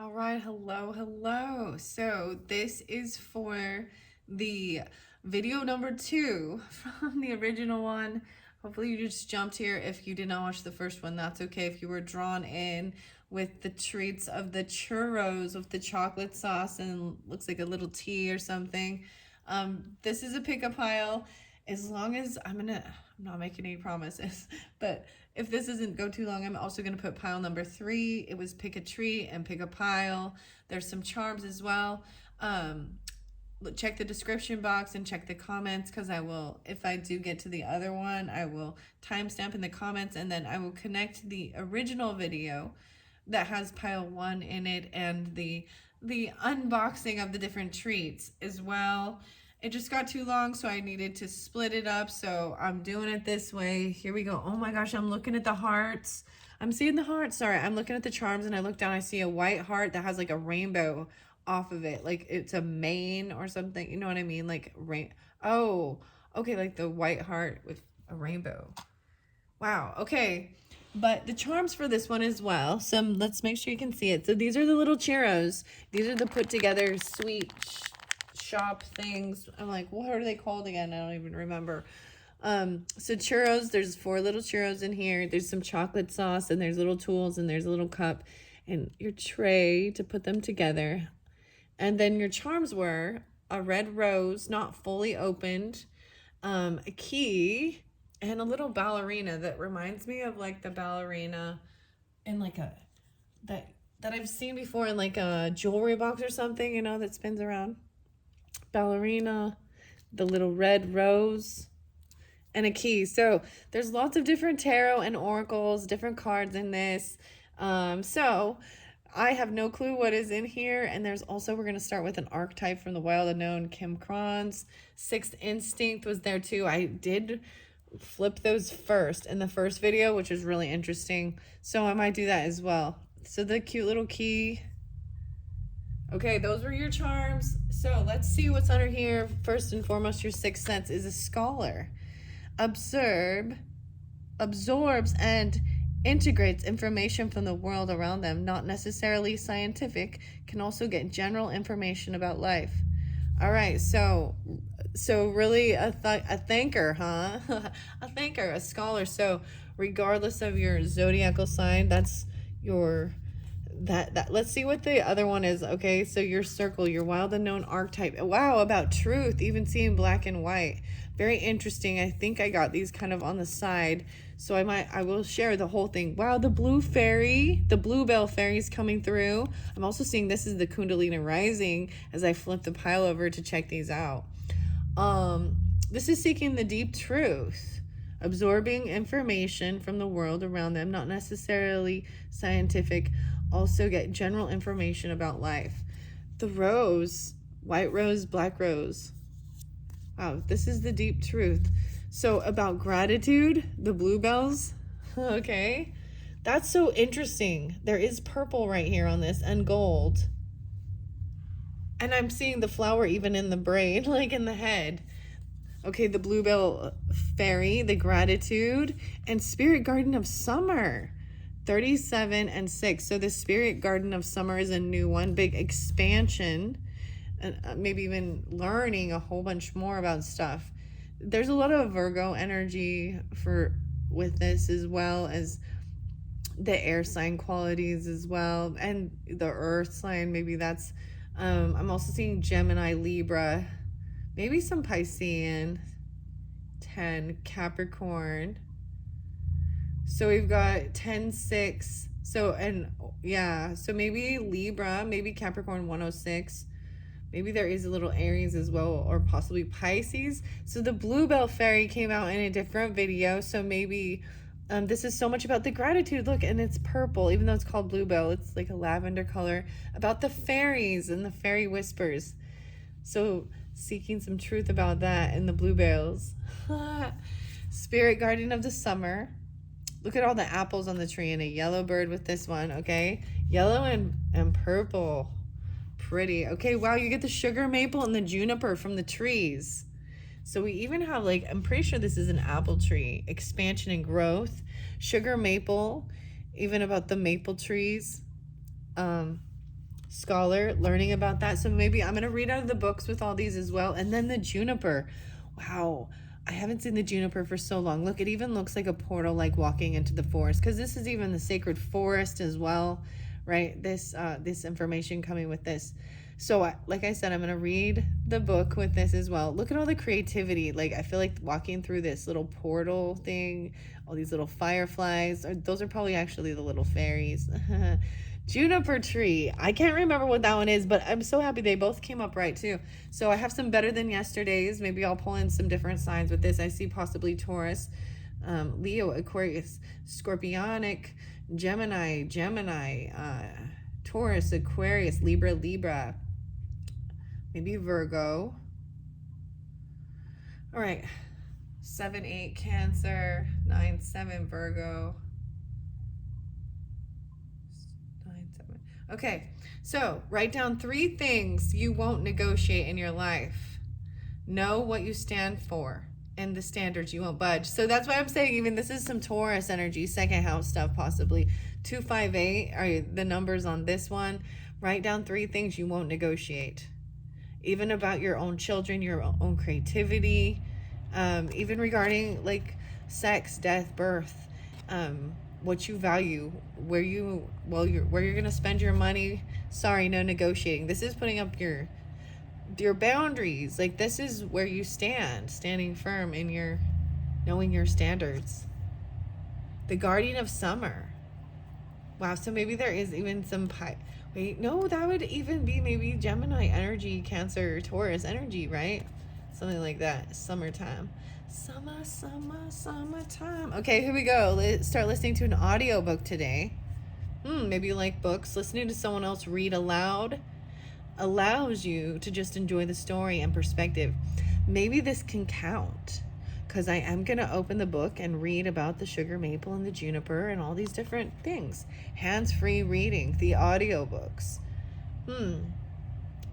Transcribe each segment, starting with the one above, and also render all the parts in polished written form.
All right, hello. So this is for the video number 2 from the original one. Hopefully you just jumped here. If you did not watch the first one, that's okay. If you were drawn in with the treats of the churros with the chocolate sauce and looks like a little tea or something, this is a pick-up pile. As long as I'm not making any promises, but if this doesn't go too long, I'm also gonna put pile number 3. It was pick a treat and pick a pile. There's some charms as well. Check the description box and check the comments, because I will, if I do get to the other one, I will timestamp in the comments, and then I will connect the original video that has pile 1 in it and the unboxing of the different treats as well. It just got too long, so I needed to split it up, so I'm doing it this way. Here we go. Oh my gosh, I'm looking at the hearts. I'm seeing the hearts. Sorry, I'm looking at the charms, and I look down, I see a white heart that has like a rainbow off of it. Like it's a mane or something. You know what I mean? Like oh, okay, like the white heart with a rainbow. Wow, okay. But the charms for this one as well. Let's make sure you can see it. So these are the little churros. These are the put together sweet shop things. I'm like, what are they called again? I don't even remember. So churros, there's 4 little churros in here. There's some chocolate sauce, and there's little tools, and there's a little cup and your tray to put them together. And then your charms were a red rose, not fully opened, a key, and a little ballerina that reminds me of like the ballerina in like that I've seen before in like a jewelry box or something, you know, that spins around. Ballerina, the little red rose, and a key. So there's lots of different tarot and oracles, different cards in this. So I have no clue what is in here. And there's also, we're going to start with an archetype from the Wild Unknown, Kim Cron's. Sixth Instinct was there too. I did flip those first in the first video, which is really interesting. So I might do that as well. So the cute little key. Okay, those were your charms. So let's see what's under here. First and foremost, your sixth sense is a scholar. Absorbs and integrates information from the world around them, not necessarily scientific, can also get general information about life. All right, so really a thinker, huh? A thinker, a scholar. So regardless of your zodiacal sign, that's your let's see what the other one is. Okay, so your circle, your wild unknown archetype. Wow, about truth, even seeing black and white. Very interesting. I think I got these kind of on the side, so I will share the whole thing. Wow, the blue fairy, the bluebell fairy is coming through. I'm also seeing this is the Kundalini rising as I flip the pile over to check these out. This is seeking the deep truth, absorbing information from the world around them, not necessarily scientific, also get general information about life. The rose, white rose, black rose. Wow, this is the deep truth. So about gratitude, the bluebells. Okay, that's so interesting. There is purple right here on this and gold. And I'm seeing the flower even in the brain, like in the head. Okay, the bluebell fairy, the gratitude, and spirit garden of summer. 37 and 6. So the spirit garden of summer is a new one, big expansion, and maybe even learning a whole bunch more about stuff. There's a lot of Virgo energy with this, as well as the air sign qualities as well, and the earth sign. Maybe that's I'm also seeing Gemini, Libra, maybe some Piscean, 10 Capricorn. So we've got 10, 6. So, and yeah, so maybe Libra, maybe Capricorn 106. Maybe there is a little Aries as well, or possibly Pisces. So the Bluebell Fairy came out in a different video. So maybe this is so much about the gratitude. Look, and it's purple, even though it's called Bluebell. It's like a lavender color, about the fairies and the fairy whispers. So seeking some truth about that in the bluebells. Spirit Garden of the Summer. Look at all the apples on the tree, and a yellow bird with this one, okay? Yellow and purple. Pretty. Okay, wow, you get the sugar maple and the juniper from the trees. So we even have, like, I'm pretty sure this is an apple tree. Expansion and growth. Sugar maple, even about the maple trees. scholar learning about that. So maybe I'm going to read out of the books with all these as well. And then the juniper. Wow. I haven't seen the juniper for so long. Look, it even looks like a portal, like walking into the forest, because this is even the sacred forest as well, right? This information coming with this. So like I said, I'm going to read the book with this as well. Look at all the creativity. Like, I feel like walking through this little portal thing, all these little fireflies. Those are probably actually the little fairies. Juniper tree. I can't remember what that one is, but I'm so happy they both came up right too. So I have some better than yesterday's. Maybe I'll pull in some different signs with this. I see possibly Taurus, Leo, Aquarius, Scorpionic, Gemini, Taurus, Aquarius, Libra, maybe Virgo. All right, 7, 8, Cancer, 9, 7, Virgo. Okay, so write down 3 things you won't negotiate in your life. Know what you stand for and the standards you won't budge. So that's why I'm saying even this is some Taurus energy, second house stuff possibly. 2, 5, 8 are the numbers on this one. Write down 3 things you won't negotiate. Even about your own children, your own creativity, even regarding like sex, death, birth, what you value, where you're gonna spend your money. Sorry, no negotiating. This is putting up your boundaries. Like, this is where you standing firm in your knowing your standards. The guardian of summer. Wow, so maybe there is even some wait, no, that would even be maybe Gemini energy, Cancer, Taurus energy, right? Something like that. Summertime. Summertime. Okay, here we go. Let's start listening to an audiobook today. Maybe you like books. Listening to someone else read aloud allows you to just enjoy the story and perspective. Maybe this can count, because I am going to open the book and read about the sugar maple and the juniper and all these different things. Hands-free reading, the audiobooks.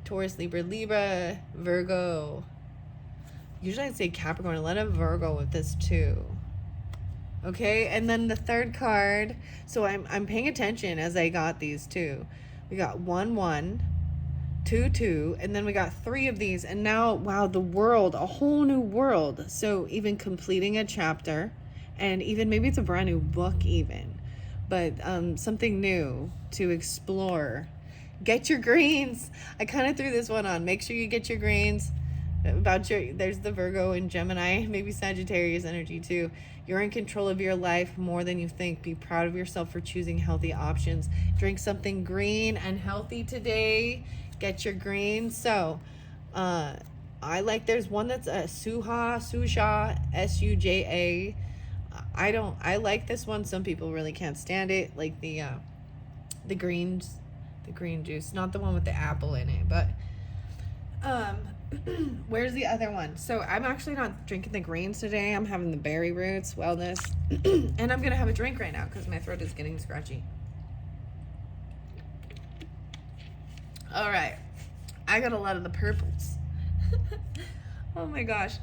Taurus, Libra, Virgo. Usually I'd say Capricorn. A lot of Virgo with this too. Okay, and then the third card. So I'm paying attention as I got these too. We got 1, 1, 2, 2, and then we got 3 of these. And now, wow, the world, a whole new world. So even completing a chapter, and even maybe it's a brand new book even, but something new to explore. Get your greens. I kind of threw this one on. Make sure you get your greens. There's the Virgo and Gemini, maybe Sagittarius energy too. You're in control of your life more than you think. Be proud of yourself for choosing healthy options. Drink something green and healthy today. Get your greens. So I like, there's one that's a Suja, Suja. I like this one. Some people really can't stand it, like the green juice, not the one with the apple in it, but where's the other one? So I'm actually not drinking the greens today. I'm having the berry roots wellness and I'm gonna have a drink right now because my throat is getting scratchy. All right, I got a lot of the purples. Oh my gosh.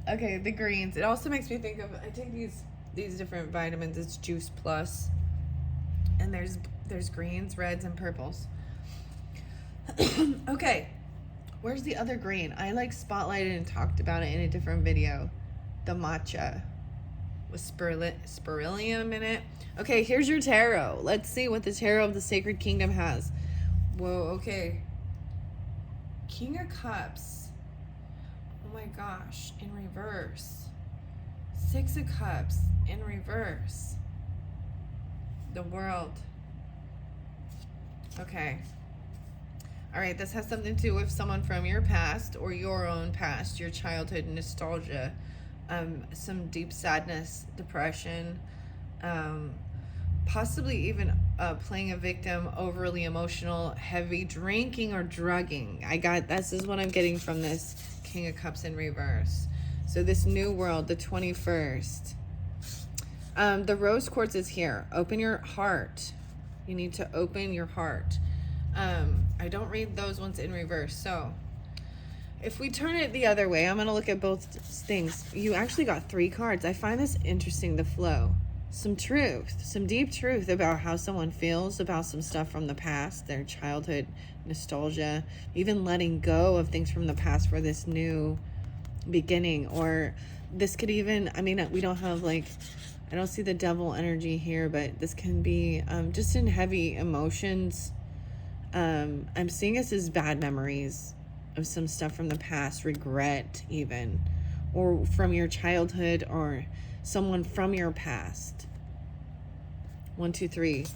Okay, the greens. It also makes me think of, I take these different vitamins. It's Juice Plus, and there's greens, reds, and purples. Okay, where's the other green? I like spotlighted and talked about it in a different video. The matcha with spirulina in it. Okay, here's your tarot. Let's see what the tarot of the Sacred Kingdom has. Whoa, okay. King of Cups. Oh my gosh, in reverse. 6 of Cups in reverse. The World. Okay. All right, this has something to do with someone from your past or your own past, your childhood nostalgia, some deep sadness, depression, possibly even playing a victim, overly emotional, heavy drinking or drugging. This is what I'm getting from this King of Cups in reverse. So this new world, the 21st. The rose quartz is here. Open your heart. You need to open your heart. I don't read those ones in reverse. So if we turn it the other way, I'm going to look at both things. You actually got 3 cards. I find this interesting, the flow. some truth, some deep truth about how someone feels about some stuff from the past, their childhood, nostalgia, even letting go of things from the past for this new beginning. Or this could even, I mean, we don't have like, I don't see the devil energy here, but this can be just in heavy emotions. I'm seeing this as bad memories of some stuff from the past, regret even, or from your childhood, or someone from your past. 1, 2, 3.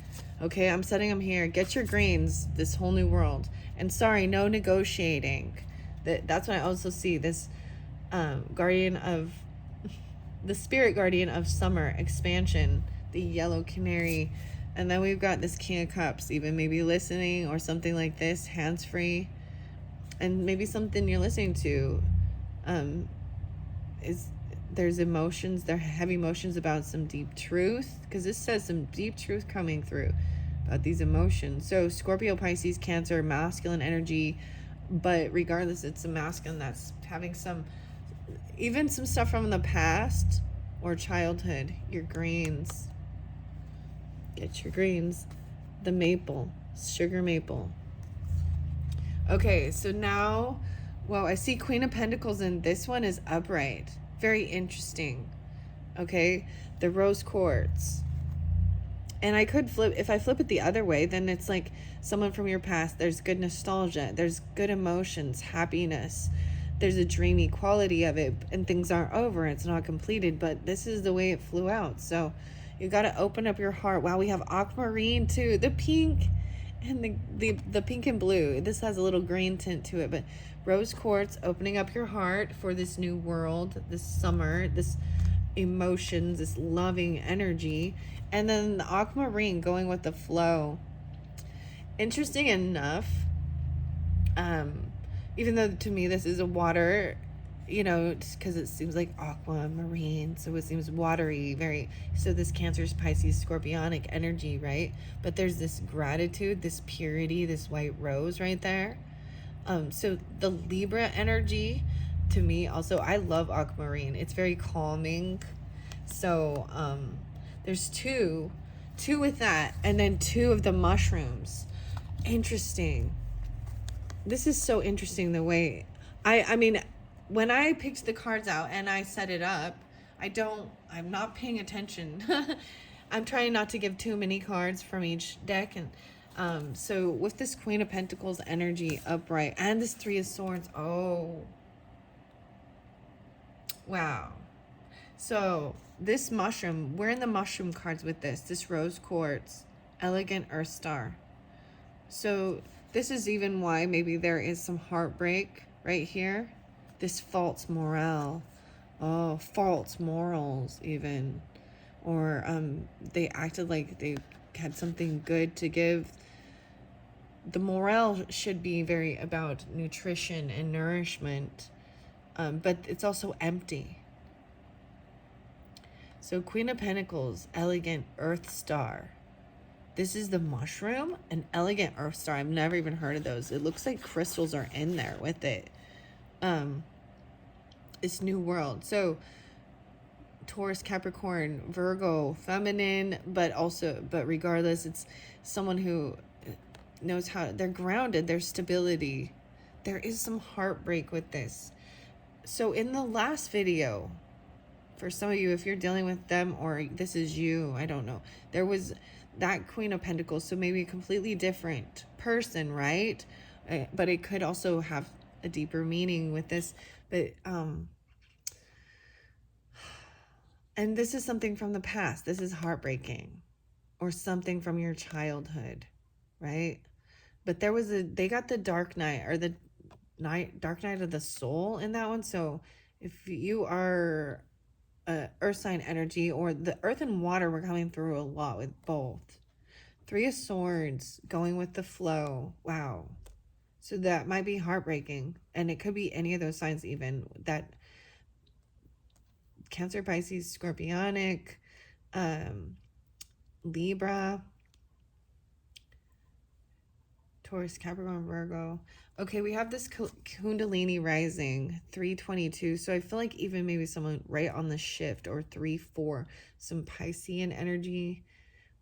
Okay, I'm setting them here. Get your greens, this whole new world. And sorry, no negotiating. That's what I also see. This guardian of, the spirit guardian of summer, expansion, the yellow canary. And then we've got this King of Cups, even maybe listening or something like this, hands-free. And maybe something you're listening to is, there's emotions, there are heavy emotions about some deep truth, because this says some deep truth coming through about these emotions. So Scorpio, Pisces, Cancer, masculine energy, but regardless, it's a masculine that's having some, even some stuff from the past or childhood. Your greens, get your greens, the maple, sugar maple. Okay, so now, well, I see Queen of Pentacles, and this one is upright. Very interesting. Okay, the rose quartz. And I could flip, if I flip it the other way, then it's like someone from your past. There's good nostalgia, there's good emotions, happiness, there's a dreamy quality of it, and things aren't over, it's not completed, but this is the way it flew out. So you got to open up your heart. Wow, we have aquamarine too, the pink and the pink and blue. This has a little green tint to it, but rose quartz, opening up your heart for this new world, this summer, this emotions, this loving energy. And then the aquamarine, going with the flow. Interesting enough, even though to me this is a water, you know, because it seems like aquamarine, so it seems watery, very, so this Cancer's, Pisces, Scorpionic energy, right? But there's this gratitude, this purity, this white rose right there. So the Libra energy, to me also, I love aquamarine. It's very calming. So there's two with that, and then 2 of the mushrooms. Interesting. This is so interesting, the way I mean, when I picked the cards out and I set it up, I'm not paying attention. I'm trying not to give too many cards from each deck. And so with this Queen of Pentacles energy upright and this 3 of Swords, oh, wow. So this mushroom, we're in the mushroom cards with this rose quartz, elegant earth star. So this is even why maybe there is some heartbreak right here. This false morale. Oh, false morals even. Or they acted like they had something good to give. The morale should be very about nutrition and nourishment, but it's also empty. So Queen of Pentacles, elegant earth star. This is the mushroom, an elegant earth star. I've never even heard of those. It looks like crystals are in there with it. It's new world. So Taurus, Capricorn, Virgo, feminine, but regardless, it's someone who knows how, they're grounded, their stability. There is some heartbreak with this. So in the last video, for some of you, if you're dealing with them or this is you, I don't know, there was that Queen of Pentacles, so maybe a completely different person, right? But it could also have a deeper meaning with this. But and this is something from the past. This is heartbreaking, or something from your childhood, right? But they got the dark night, or the dark night of the soul in that one. So if you are earth sign energy, or the earth and water, we're coming through a lot with both. 3 of Swords, going with the flow. Wow. So that might be heartbreaking, and it could be any of those signs, even that Cancer, Pisces, Scorpionic, Libra. Taurus, Capricorn, Virgo. Okay, we have this Kundalini rising, 322. So I feel like even maybe someone right on the shift, or 3-4, some Piscean energy.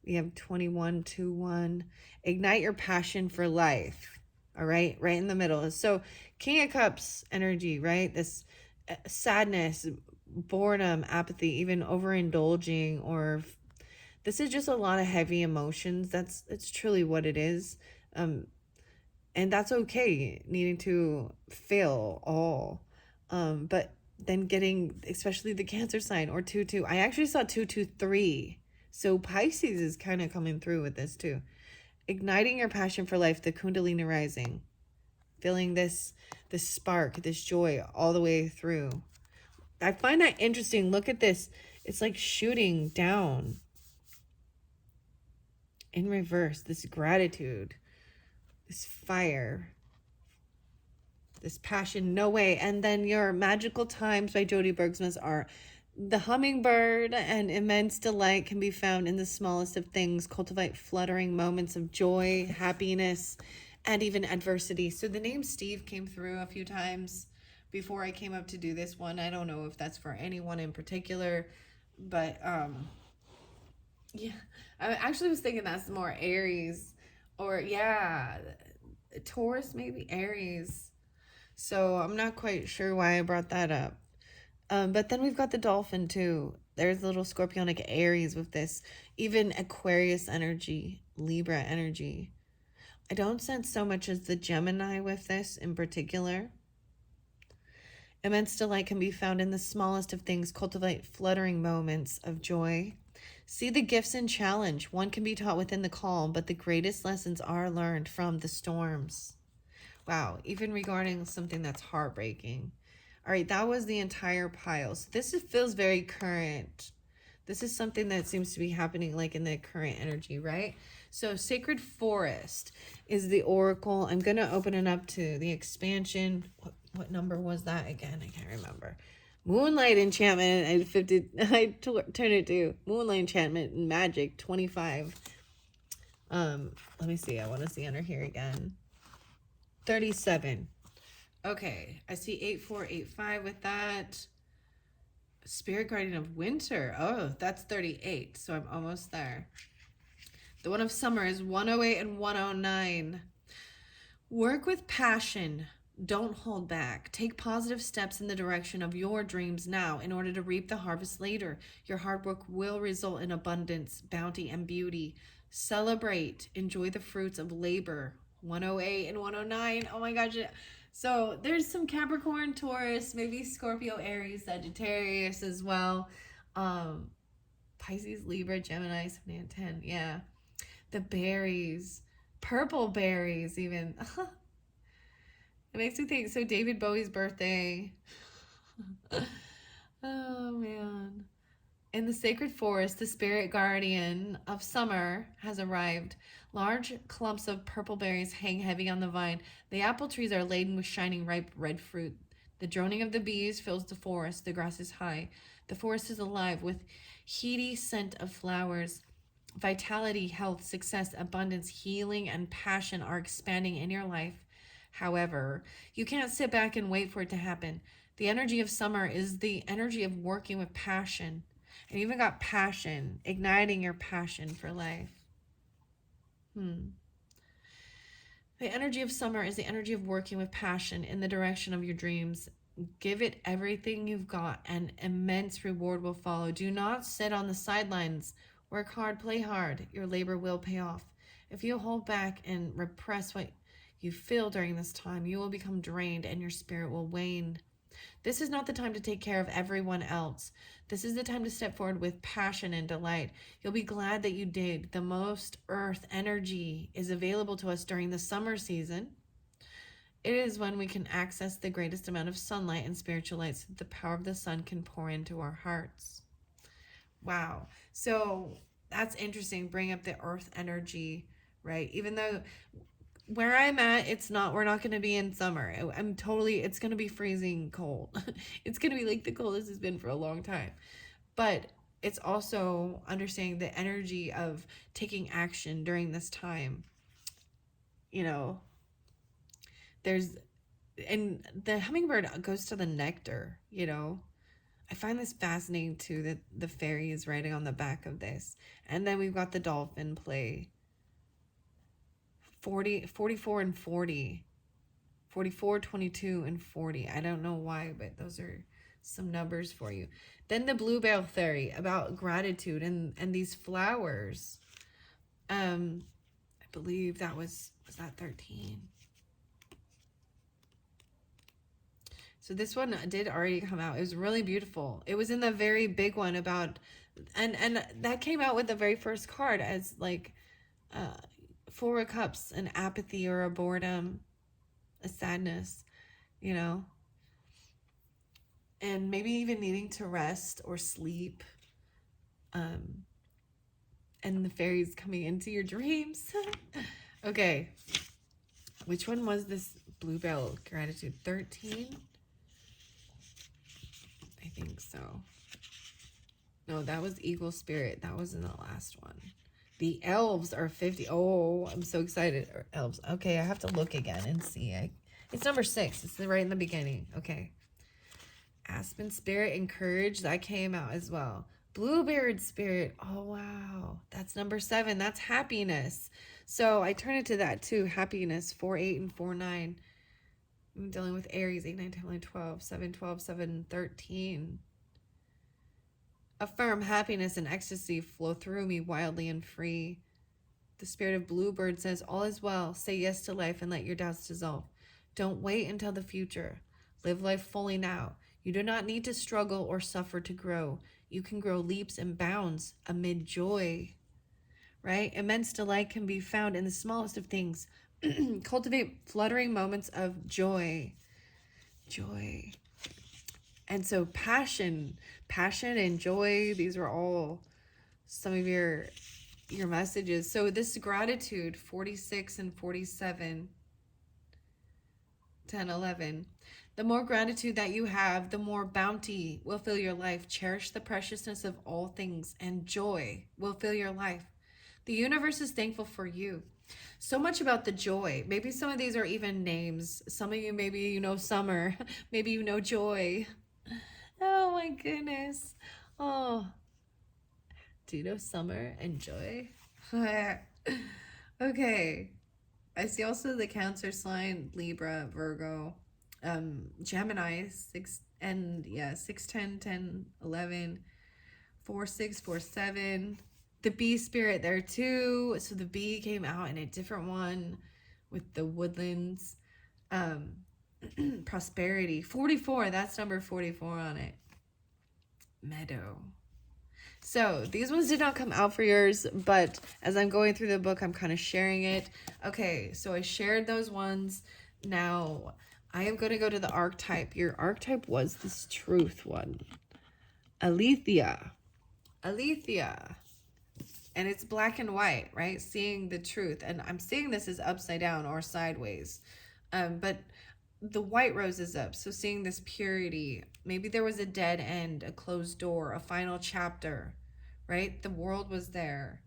We have 21-21. Ignite your passion for life. All right, right in the middle. So King of Cups energy, right? This sadness, boredom, apathy, even overindulging, or this is just a lot of heavy emotions. It's truly what it is. And that's okay, needing to feel all. But then getting, especially the Cancer sign, or 2-2. I actually saw 2-2-3. So Pisces is kind of coming through with this too. Igniting your passion for life, the Kundalini rising. Feeling this spark, this joy all the way through. I find that interesting. Look at this. It's like shooting down in reverse. This gratitude, this fire, this passion, no way. And then your Magical Times by Jody Bergsmas are: the hummingbird and immense delight can be found in the smallest of things. Cultivate fluttering moments of joy, happiness, and even adversity. So the name Steve came through a few times before I came up to do this one. I don't know if that's for anyone in particular, but yeah, I actually was thinking that's more Aries, or yeah, Taurus, maybe Aries. So I'm not quite sure why I brought that up. But then we've got the dolphin too. There's a little scorpionic Aries with this. Even Aquarius energy, Libra energy. I don't sense so much as the Gemini with this in particular. Immense delight can be found in the smallest of things. Cultivate fluttering moments of joy. See the gifts and challenge. One can be taught within the calm, but the greatest lessons are learned from the storms. Wow, even regarding something that's heartbreaking. All right, that was the entire pile. So this feels very current. This is something that seems to be happening like in the current energy, right? So Sacred Forest is the oracle. I'm going to open it up to the expansion. What number was that again? I can't remember. Moonlight Enchantment. I turned it to Moonlight Enchantment and Magic 25. Let me see. I want to see under here again. 37. Okay, I see 8485 with that. Spirit Guardian of Winter. Oh, that's 38, so I'm almost there. The one of summer is 108 and 109. Work with passion. Don't hold back. Take positive steps in the direction of your dreams now in order to reap the harvest later. Your hard work will result in abundance, bounty, and beauty. Celebrate. Enjoy the fruits of labor. 108 and 109. Oh my gosh. So there's some Capricorn, Taurus, maybe Scorpio, Aries, Sagittarius as well. Pisces, Libra, Gemini, 7 and 10. Yeah. The berries. Purple berries even. It makes me think. So David Bowie's birthday. Oh man. In the sacred forest, the spirit guardian of summer has arrived. Large clumps of purple berries hang heavy on the vine. The apple trees are laden with shining ripe red fruit. The droning of the bees fills the forest. The grass is high. The forest is alive with heady scent of flowers. Vitality, health, success, abundance, healing, and passion are expanding in your life. However, you can't sit back and wait for it to happen. The energy of summer is the energy of working with passion. And you even got passion, igniting your passion for life. The energy of summer is the energy of working with passion in the direction of your dreams. Give it everything you've got, and immense reward will follow. Do not sit on the sidelines. Work hard, play hard. Your labor will pay off. If you hold back and repress what you feel during this time, you will become drained and your spirit will wane. This is not the time to take care of everyone else. This is the time to step forward with passion and delight. You'll be glad that you did. The most earth energy is available to us during the summer season. It is when we can access the greatest amount of sunlight and spiritual light so that the power of the sun can pour into our hearts. Wow. So that's interesting. Bring up the earth energy, right? Even though where I'm at, we're not going to be in summer. It's going to be freezing cold. It's going to be like the coldest it's been for a long time. But it's also understanding the energy of taking action during this time. you know, there's, and the hummingbird goes to the nectar, you know. I find this fascinating too, that the fairy is writing on the back of this. And then we've got the dolphin play 40, 44 and 40. 44, 22, and 40. I don't know why, but those are some numbers for you. Then the bluebell fairy about gratitude and these flowers. I believe that was that 13? So this one did already come out. It was really beautiful. It was in the very big one about, and that came out with the very first card as like Four of Cups, an apathy or a boredom, a sadness, you know, and maybe even needing to rest or sleep. And the fairies coming into your dreams. Okay, which one was this bluebell gratitude? 13? I think so. No, that was eagle spirit. That was in the last one. The elves are 50. Oh, I'm so excited. Elves. Okay, I have to look again and see. It's number 6. It's right in the beginning. Okay. Aspen spirit and courage. That came out as well. Bluebird spirit. Oh, wow. That's number 7. That's happiness. So I turn it to that too. Happiness. 4, 8, and 4, 9. I'm dealing with Aries. 8, 9, 10, 11, 12. 7, 12, 7, 13. Affirm happiness and ecstasy flow through me wildly and free. The spirit of bluebird says, all is well. Say yes to life and let your doubts dissolve. Don't wait until the future. Live life fully now. You do not need to struggle or suffer to grow. You can grow leaps and bounds amid joy, right? Immense delight can be found in the smallest of things. Cultivate fluttering moments of joy. Joy. And so passion and joy, these are all some of your messages. So this gratitude, 46 and 47, 10, 11. The more gratitude that you have, the more bounty will fill your life. Cherish the preciousness of all things, and joy will fill your life. The universe is thankful for you. So much about the joy. Maybe some of these are even names. Some of you, maybe you know Summer. Maybe you know Joy. Oh my goodness. Oh, do you know Summer and Joy? Okay. I see also the Cancer sign, Libra, Virgo, Gemini, 6 and 6, 10, 10, 11, 4, 6, 4, 7. The bee spirit there too. So the bee came out in a different one with the woodlands. Prosperity, 44. That's number 44 on it. Meadow. So these ones did not come out for yours, but as I'm going through the book, I'm kind of sharing it. Okay, so I shared those ones. Now I am going to go to the archetype. Your archetype was this truth one. Alethea. And it's black and white, right? Seeing the truth. And I'm seeing this as upside down or sideways. But the white rose is up. So seeing this purity. Maybe there was a dead end, a closed door, a final chapter, right? The world was there.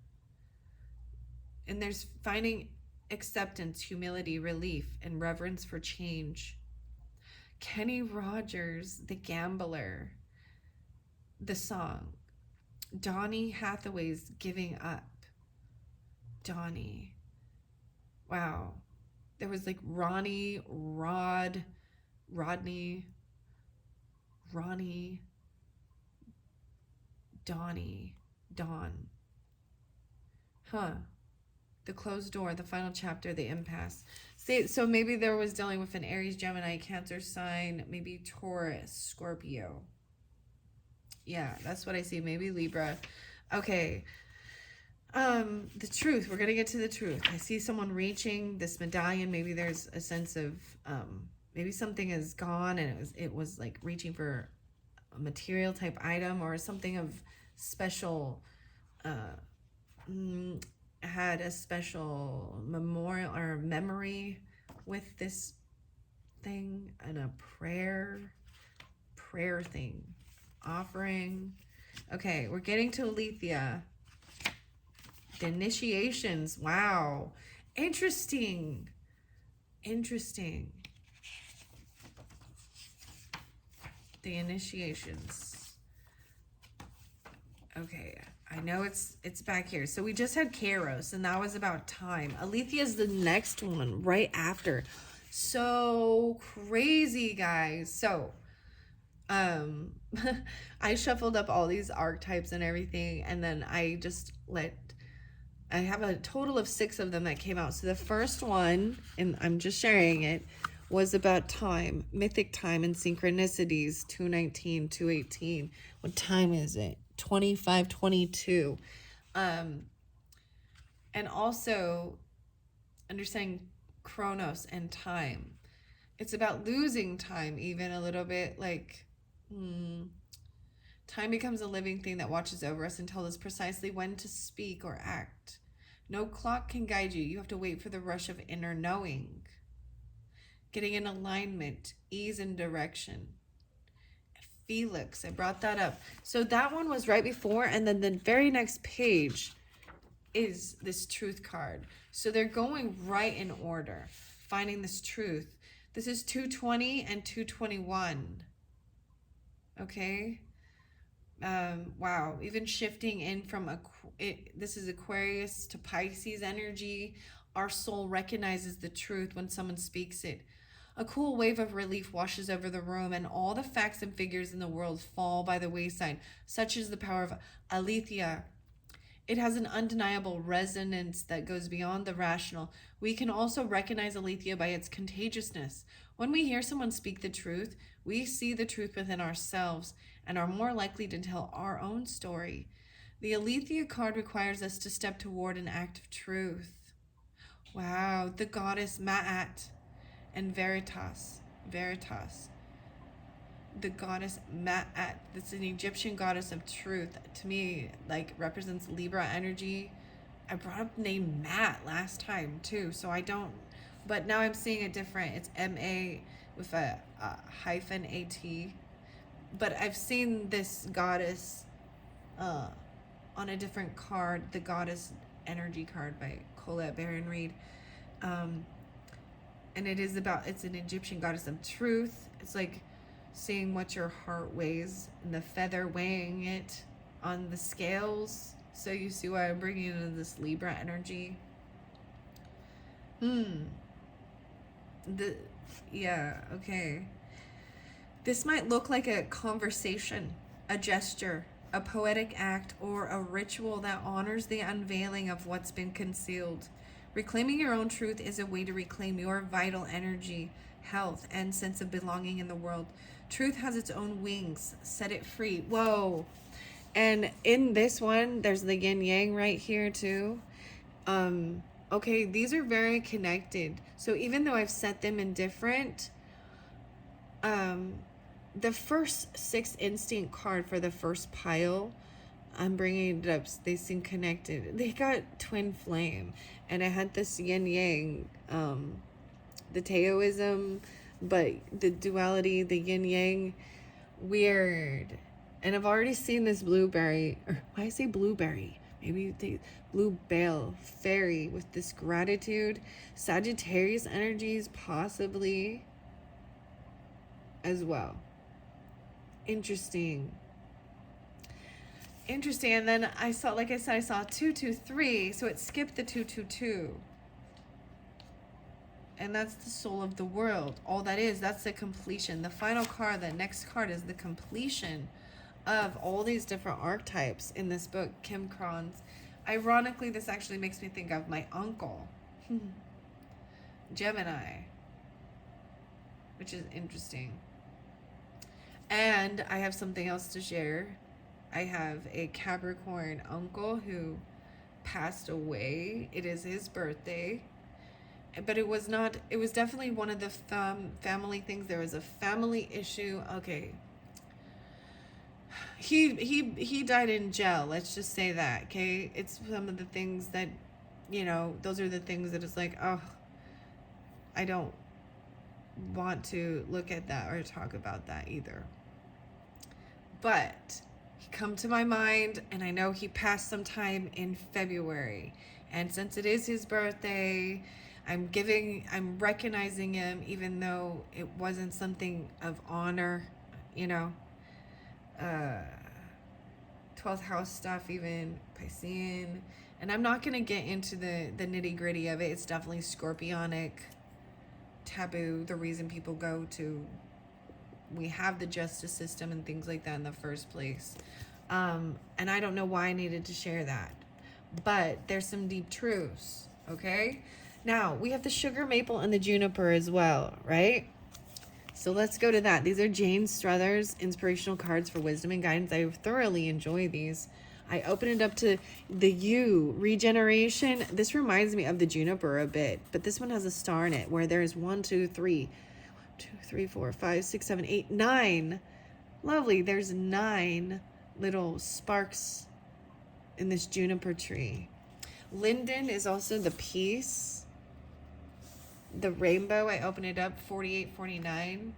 And there's finding acceptance, humility, relief, and reverence for change. Kenny Rogers, The Gambler. The song. Donny Hathaway's Giving Up. Donny. Wow. There was like Ronnie, Rodney, Ronnie, Donnie, Dawn. Huh. The closed door, the final chapter, the impasse. See, so maybe there was dealing with an Aries, Gemini, Cancer sign, maybe Taurus, Scorpio. Yeah, that's what I see. Maybe Libra. Okay. The truth. We're gonna get to the truth. I see someone reaching this medallion. Maybe there's a sense of maybe something is gone and it was like reaching for a material type item or something of special had a special memorial or memory with this thing, and a prayer thing. Offering. Okay, we're getting to Alethea. The initiations. Wow. Interesting. Interesting. The initiations. Okay, I know it's back here. So we just had Churros, and that was about time. Alethea is the next one right after. So crazy, guys. So I shuffled up all these archetypes and everything, and then I have a total of 6 of them that came out. So the first one, and I'm just sharing it, was about time, mythic time and synchronicities, 219, 218. What time is it? 25:22. And also understanding chronos and time. It's about losing time, even a little bit, like time becomes a living thing that watches over us and tells us precisely when to speak or act. No clock can guide you. You have to wait for the rush of inner knowing. Getting in alignment, ease and direction. Felix, I brought that up. So that one was right before, and then the very next page is this truth card. So they're going right in order, finding this truth. This is 220 and 221. Okay. Wow. Even shifting in from this is Aquarius to Pisces energy. Our soul recognizes the truth when someone speaks it. A cool wave of relief washes over the room, and all the facts and figures in the world fall by the wayside. Such is the power of Alethea. It has an undeniable resonance that goes beyond the rational. We can also recognize Alethea by its contagiousness. When we hear someone speak the truth, we see the truth within ourselves and are more likely to tell our own story. The Alethea card requires us to step toward an act of truth. Wow, the goddess Ma'at and Veritas. The goddess Ma'at. That's an Egyptian goddess of truth. To me, like, represents Libra energy. I brought up the name Matt last time too, so I don't, but now I'm seeing it different. It's M-A with a hyphen A-T. But I've seen this goddess on a different card, the Goddess Energy card by Colette Baron Reed. And it's an Egyptian goddess of truth. It's like seeing what your heart weighs and the feather weighing it on the scales. So you see why I'm bringing in this Libra energy. Okay. This might look like a conversation, a gesture, a poetic act, or a ritual that honors the unveiling of what's been concealed. Reclaiming your own truth is a way to reclaim your vital energy, health, and sense of belonging in the world. Truth has its own wings. Set it free. Whoa. And in this one, there's the yin yang right here too. Okay, these are very connected. So even though I've set them in different, the first 6 instinct card for the first pile, I'm bringing it up. They seem connected. They got twin flame, and I had this yin yang, the Taoism, but the duality, the yin yang, weird. And I've already seen this blueberry, or why I say blueberry? Maybe the bluebell fairy with this gratitude. Sagittarius energies possibly as well. Interesting. And then I saw, like I said, I saw 223, so it skipped the 222. And that's the soul of the world. All that is, that's the completion. The final card, the next card, is the completion of all these different archetypes in this book, Kim Cron's. Ironically, this actually makes me think of my uncle, Gemini, which is interesting. And I have something else to share. I have a Capricorn uncle who passed away. It is his birthday. But it was definitely one of the family things. There was a family issue. Okay. He died in jail. Let's just say that, okay? It's some of the things that, those are the things that it's like, oh, I don't want to look at that or talk about that either. But he come to my mind, and I know he passed sometime in February. And since it is his birthday, I'm recognizing him even though it wasn't something of honor, you know. Uh, 12th house stuff, even Piscean. And I'm not going to get into the nitty gritty of it. It's definitely scorpionic, taboo, the reason people go to, we have the justice system and things like that in the first place. And I don't know why I needed to share that. But there's some deep truths, okay? Now, we have the sugar maple and the juniper as well, right? So let's go to that. These are Jane Struthers inspirational cards for wisdom and guidance. I thoroughly enjoy these. I open it up to the U, regeneration. This reminds me of the juniper a bit, but this one has a star in it where there's 1, 2, 3, 4, 5, 6, 7, 8, 9. Lovely. There's 9 little sparks in this juniper tree. Linden is also the peace. The rainbow, I open it up, 48, 49,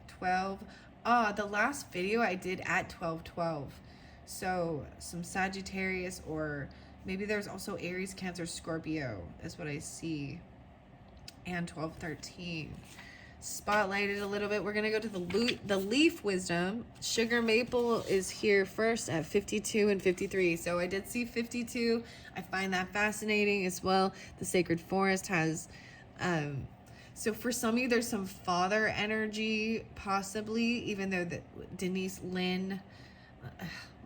12. The last video I did at 12, 12. So some Sagittarius, or maybe there's also Aries, Cancer, Scorpio. That's what I see. And 12, 13. Spotlighted a little bit. We're going to go to the leaf wisdom. Sugar maple is here first at 52 and 53. So I did see 52. I find that fascinating as well. The sacred forest has... so for some of you, there's some father energy, possibly, even though Denise Lynn,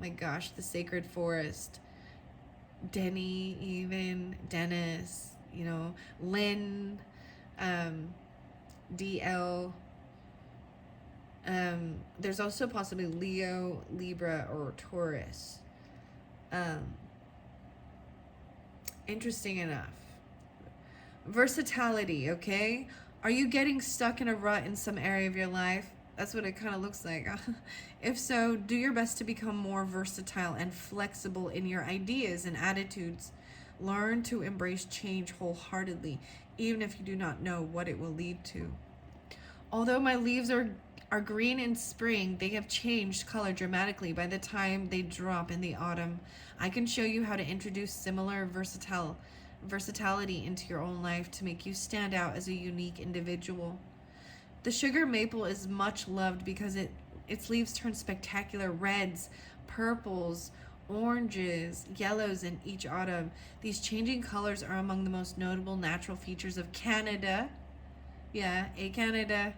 my gosh, the sacred forest, Denny, even Dennis, you know, Lynn, DL. There's also possibly Leo, Libra, or Taurus. Interesting enough. Versatility, okay? Are you getting stuck in a rut in some area of your life? That's what it kind of looks like. If so, do your best to become more versatile and flexible in your ideas and attitudes. Learn to embrace change wholeheartedly, even if you do not know what it will lead to. Although my leaves are green in spring, they have changed color dramatically by the time they drop in the autumn. I can show you how to introduce similar versatility into your own life to make you stand out as a unique individual. The sugar maple is much loved because its leaves turn spectacular reds, purples, oranges, yellows in each autumn. These changing colors are among the most notable natural features of Canada. Yeah, Canada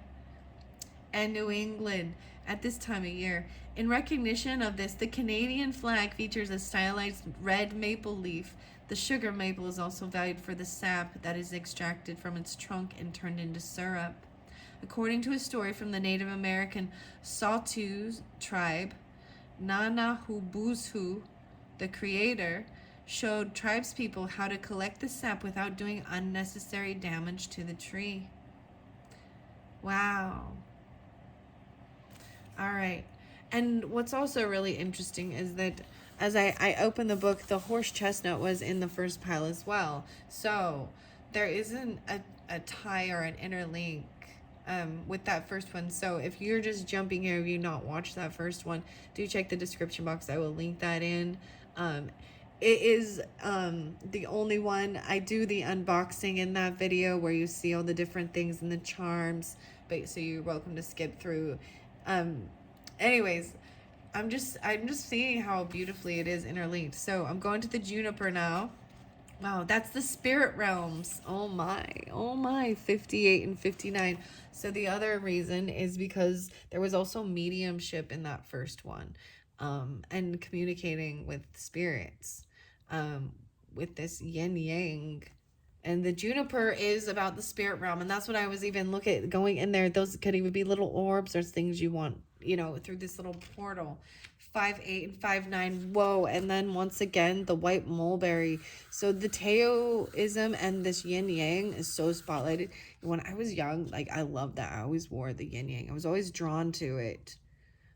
and New England at this time of year. In recognition of this, the Canadian flag features a stylized red maple leaf. The sugar maple is also valued for the sap that is extracted from its trunk and turned into syrup. According to a story from the Native American Saulteaux tribe, Nanahubusu, the creator, showed tribespeople how to collect the sap without doing unnecessary damage to the tree. Wow. All right. And what's also really interesting is that as I opened the book, the horse chestnut was in the first pile as well. So there isn't a tie or an interlink with that first one. So if you're just jumping here, if you not watched that first one, do check the description box. I will link that in. It is the only one. I do the unboxing in that video where you see all the different things and the charms, but so you're welcome to skip through. Anyways, I'm just seeing how beautifully it is interlinked. So I'm going to the juniper now. Wow, that's the spirit realms. Oh my, 58 and 59. So the other reason is because there was also mediumship in that first one, and communicating with spirits, with this yin yang. And the juniper is about the spirit realm, and that's what I was even going in there. Those could even be little orbs or things you want, through this little portal. 5, 8, and 5, 9. Whoa. And then once again, the white mulberry. So the Taoism and this yin yang is so spotlighted. When I was young, I loved that. I always wore the yin yang. I was always drawn to it.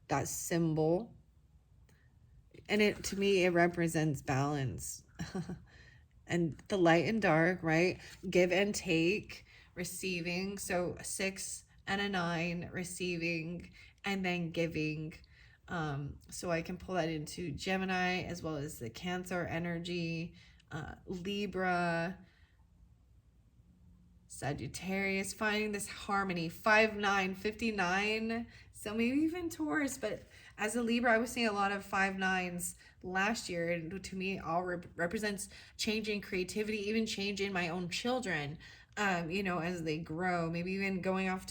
That symbol. And to me, it represents balance. And the light and dark, right? Give and take, receiving. So 6 and a 9, receiving, and then giving. So I can pull that into Gemini as well as the Cancer energy, Libra, Sagittarius, finding this harmony. 5-9, 59. So maybe even Taurus. But as a Libra, I was seeing a lot of 5-9s last year. And to me, all represents change in creativity, even change in my own children, as they grow. Maybe even going off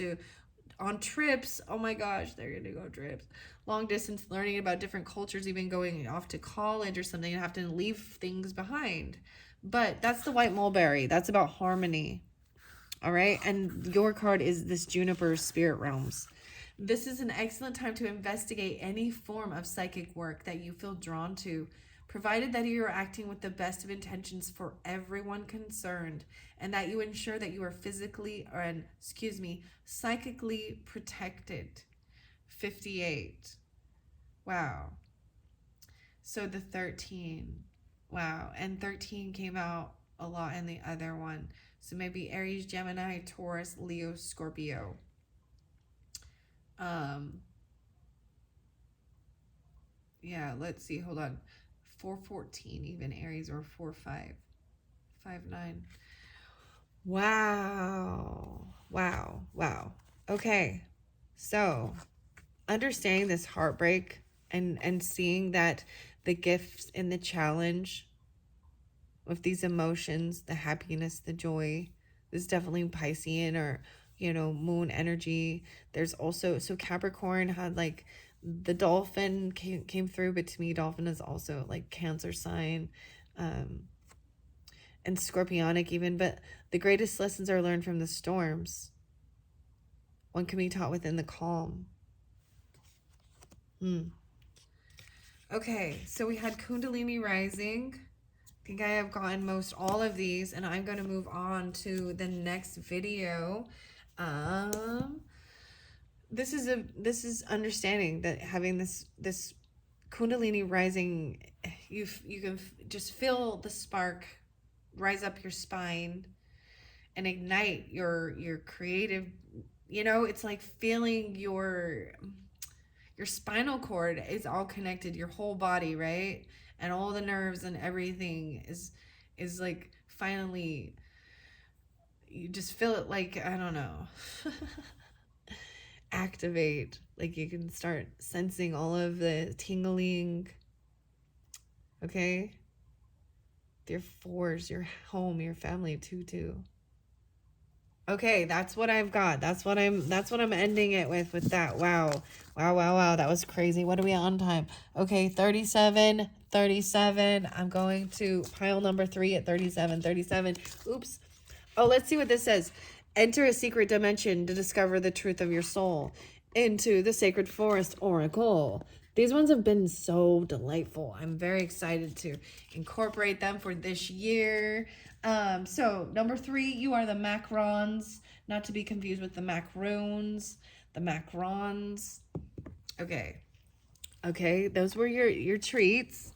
on trips. Oh my gosh, they're going to go trips. Long distance, learning about different cultures, even going off to college or something, and have to leave things behind. But that's the white mulberry. That's about harmony. All right. And your card is this Juniper Spirit Realms. This is an excellent time to investigate any form of psychic work that you feel drawn to, provided that you are acting with the best of intentions for everyone concerned, and that you ensure that you are psychically protected. 58. Wow. So the 13. Wow. And 13 came out a lot in the other one. So maybe Aries, Gemini, Taurus, Leo, Scorpio. Yeah, let's see. Hold on. 414, even Aries, or 4-5. 5-9. Wow. Wow. Wow. Okay. So understanding this heartbreak and seeing that the gifts in the challenge with these emotions, the happiness, the joy, this is definitely Piscean or, moon energy. There's also, so Capricorn had like the dolphin came through, but to me, dolphin is also like Cancer sign, and Scorpionic even, but the greatest lessons are learned from the storms. One can be taught within the calm. Okay, so we had Kundalini rising. I think I have gotten most all of these, and I'm going to move on to the next video. This is understanding that having this Kundalini rising, you can just feel the spark rise up your spine and ignite your creative. It's like feeling your spinal cord is all connected, your whole body, right? And all the nerves and everything is like finally, you just feel it, like, I don't know, activate, like you can start sensing all of the tingling. Okay, your force, your home, your family too. Okay, that's what I've got. That's what I'm ending it with that. Wow. That was crazy. What are we on time? Okay, 37. I'm going to pile number 3 at 37. Oops. Oh, let's see what this says. Enter a secret dimension to discover the truth of your soul. Into the Sacred Forest Oracle. These ones have been so delightful. I'm very excited to incorporate them for this year. So number 3, you are the Macarons, not to be confused with the Macaroons, the Macarons. Okay, those were your treats.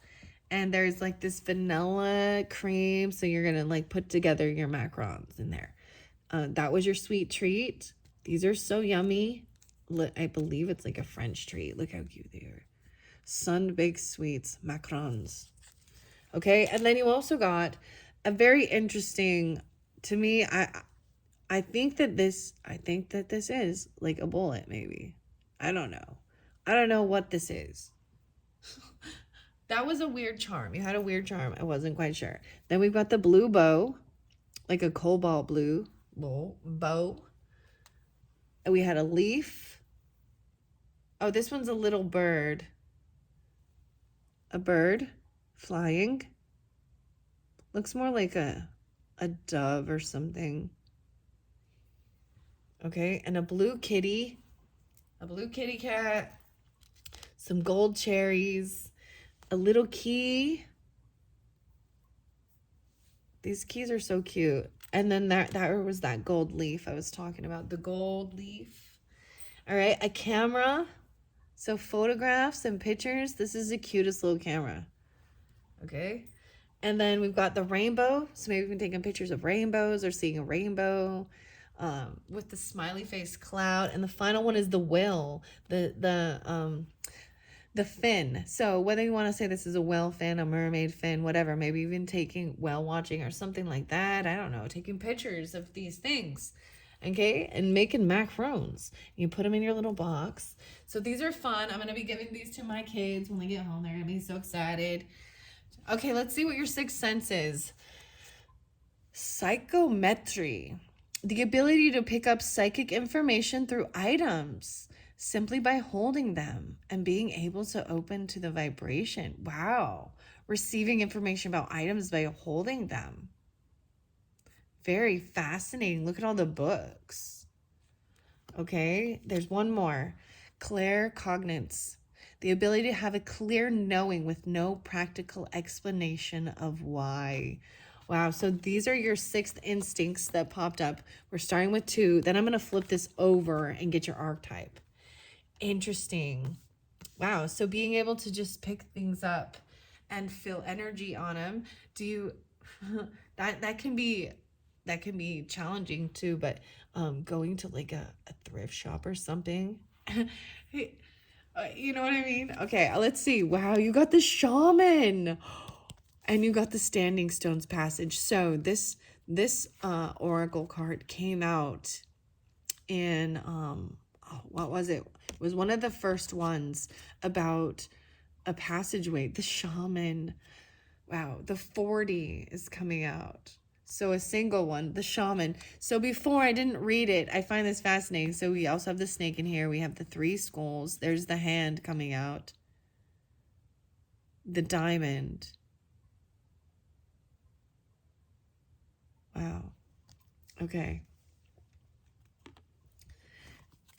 And there's like this vanilla cream, so you're gonna like put together your macarons in there. That was your sweet treat. These are so yummy. I believe it's like a French treat. Look how cute they are. Sun-baked sweets, macarons. Okay, and then you also got a very interesting, to me, I think that this is like a bullet, maybe. I don't know what this is. That was a weird charm. You had a weird charm. I wasn't quite sure. Then we've got the blue bow, like a cobalt blue bow. And we had a leaf. Oh, this one's a little bird. A bird flying. Looks more like a dove or something. Okay, and a blue kitty cat, some gold cherries, a little key. These keys are so cute. And then that was that gold leaf I was talking about, the gold leaf. All right, a camera. So photographs and pictures. This is the cutest little camera. Okay. And then we've got the rainbow. So maybe we've been taking pictures of rainbows or seeing a rainbow with the smiley face cloud. And the final one is the whale. The fin. So whether you want to say this is a whale fin, a mermaid fin, whatever, maybe even taking whale watching or something like that. I don't know, taking pictures of these things. Okay, and making macarons. You put them in your little box. So these are fun. I'm going to be giving these to my kids when they get home. They're going to be so excited. Okay, let's see what your sixth sense is. Psychometry. The ability to pick up psychic information through items simply by holding them and being able to open to the vibration. Wow. Receiving information about items by holding them. Very fascinating. Look at all the books. Okay, there's one more. Claircognizance. The ability to have a clear knowing with no practical explanation of why. Wow, so these are your sixth instincts that popped up. We're starting with 2. Then I'm going to flip this over and get your archetype. Interesting. Wow, so being able to just pick things up and feel energy on them. Do you that can be challenging too, but going to like a thrift shop or something. You know what I mean? Okay, let's see. Wow, you got the shaman. And you got the Standing Stones passage. So this oracle card came out in what was it? It was one of the first ones about a passageway. The shaman. Wow, the 40 is coming out. So a single one, the shaman. So before I didn't read it, I find this fascinating. So we also have the snake in here. We have the 3 skulls. There's the hand coming out. The diamond. Wow. Okay.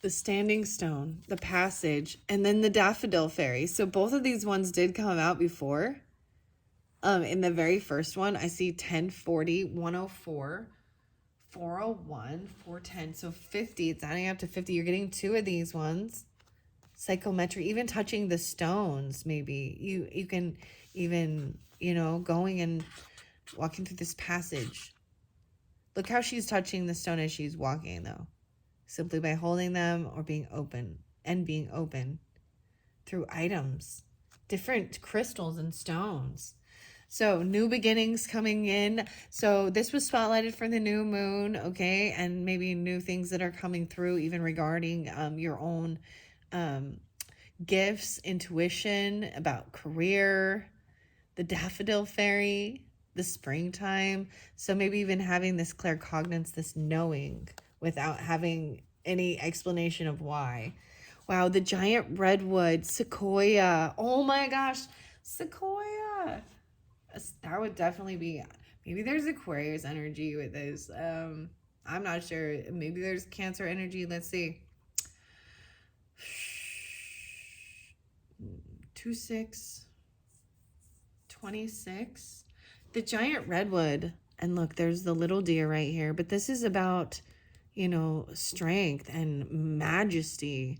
The Standing Stone, the passage, and then the Daffodil Fairy. So both of these ones did come out before. In the very first one, I see 1040, 104, 401, 410. So 50, it's adding up to 50. You're getting 2 of these ones. Psychometry, even touching the stones, maybe. You can even, going and walking through this passage. Look how she's touching the stone as she's walking, though. Simply by holding them or being open through items, different crystals and stones. So new beginnings coming in. So this was spotlighted for the new moon, okay? And maybe new things that are coming through even regarding your own gifts, intuition, about career, the Daffodil Fairy, the springtime. So maybe even having this claircognizance, this knowing without having any explanation of why. Wow, the giant redwood, sequoia. Oh my gosh, sequoia. That would definitely be, maybe there's Aquarius energy with this. I'm not sure. Maybe there's Cancer energy. Let's see. 2-6, 26. The giant redwood. And look, there's the little deer right here. But this is about, strength and majesty.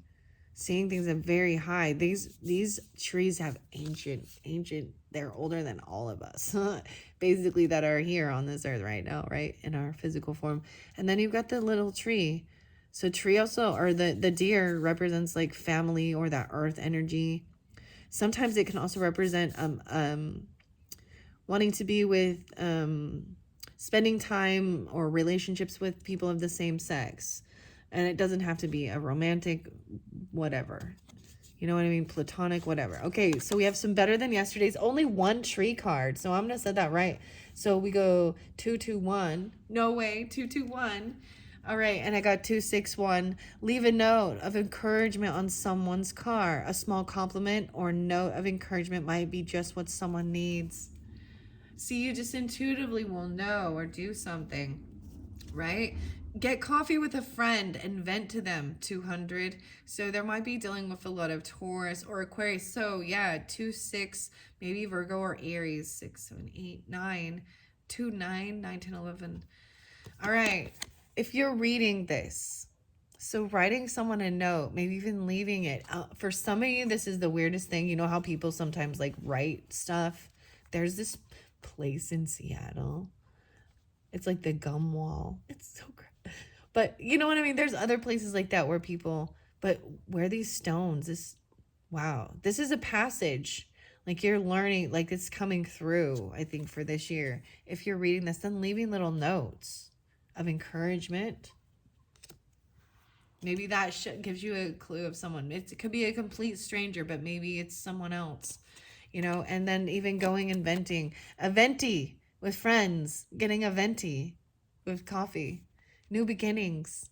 Seeing things at very high. These trees have ancient, they're older than all of us, basically, that are here on this earth right now, right? In our physical form. And then you've got the little tree. So tree also, or the deer represents like family or that earth energy. Sometimes it can also represent wanting to be with, spending time or relationships with people of the same sex. And it doesn't have to be a romantic, whatever. You know what I mean? Platonic, whatever. Okay, so we have some better than yesterday's. Only 1 tree card. So I'm going to set that right. So we go 221. No way, 221. All right, and I got 261. Leave a note of encouragement on someone's car. A small compliment or note of encouragement might be just what someone needs. See, you just intuitively will know or do something, right? Get coffee with a friend and vent to them, 200. So there might be dealing with a lot of Taurus or Aquarius. So yeah, 2, 6, maybe Virgo or Aries, 6, 7, 8, 9, 2, 9, 9, 10, 11. All right, if you're reading this, so writing someone a note, maybe even leaving it. For some of you, this is the weirdest thing. You know how people sometimes like write stuff? There's this place in Seattle. It's like the gum wall. It's so great. But you know what I mean? There's other places like that where people, but where these stones, Wow. This is a passage. Like you're learning, like it's coming through, I think, for this year. If you're reading this, then leaving little notes of encouragement. Maybe that gives you a clue of someone. It could be a complete stranger, but maybe it's someone else, you know. And then even going and venting. A venti with friends. Getting a venti with coffee. New beginnings.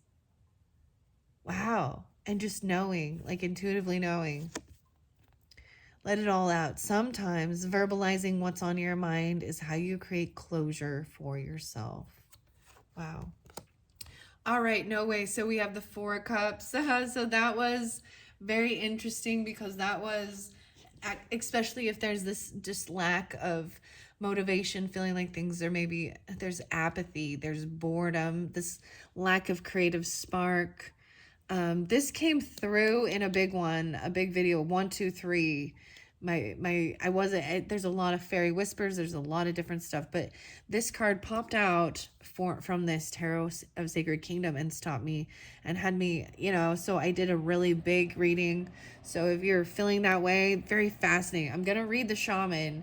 Wow. And just knowing, like intuitively knowing. Let it all out. Sometimes verbalizing what's on your mind is how you create closure for yourself. Wow. All right, no way. So we have the Four of Cups. So that was very interesting because that was, especially if there's this just lack of motivation, feeling like things are maybe, there's apathy, there's boredom, this lack of creative spark. This came through in a big one, a big video, 1, 2, 3. I wasn't, there's a lot of fairy whispers, there's a lot of different stuff, but this card popped out from this Tarot of Sacred Kingdom and stopped me and had me, you know, so I did a really big reading. So if you're feeling that way, very fascinating. I'm gonna read the Shaman,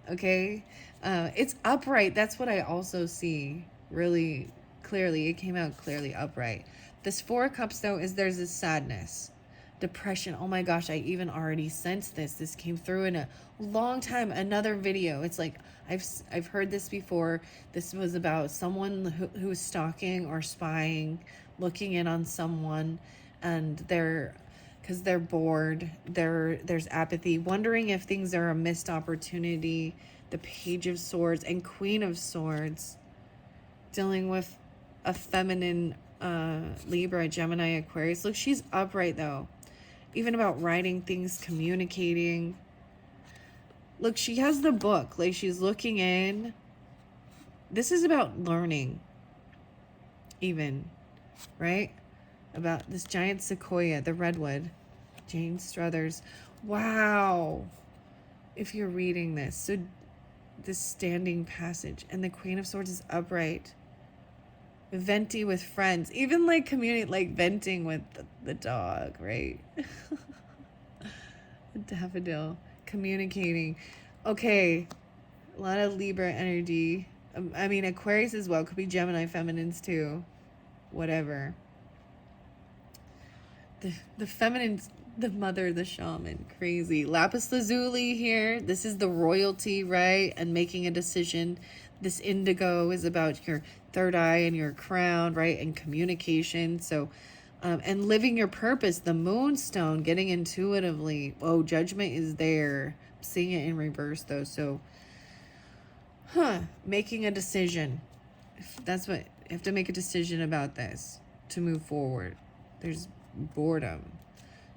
okay? It's upright. That's what I also see really clearly. It came out clearly upright. This Four of Cups, though, is there's this sadness, depression. Oh my gosh, I even already sensed this. This came through in a long time. Another video. It's like I've heard this before. This was about someone who was stalking or spying, looking in on someone, and because they're bored, there's apathy, wondering if things are a missed opportunity. The Page of Swords and Queen of Swords, dealing with a feminine Libra, Gemini, Aquarius. Look, she's upright though. Even about writing things, communicating. Look, she has the book. Like she's looking in. This is about learning. Even, right? About this giant sequoia, the redwood. Jane Struthers. Wow. If you're reading this. So this standing passage. And the Queen of Swords is upright. Venting with friends, even like community, like venting with the dog, right? The daffodil, communicating. Okay, a lot of Libra energy. I mean, Aquarius as well. Could be Gemini feminines too. Whatever. The feminines, the mother, the shaman, crazy. Lapis lazuli here. This is the royalty, right? And making a decision. This indigo is about your third eye and your crown, right? And communication. So, and living your purpose. The moonstone, getting intuitively. Oh, judgment is there. I'm seeing it in reverse though. So, making a decision. That's what, you have to make a decision about this to move forward. There's boredom.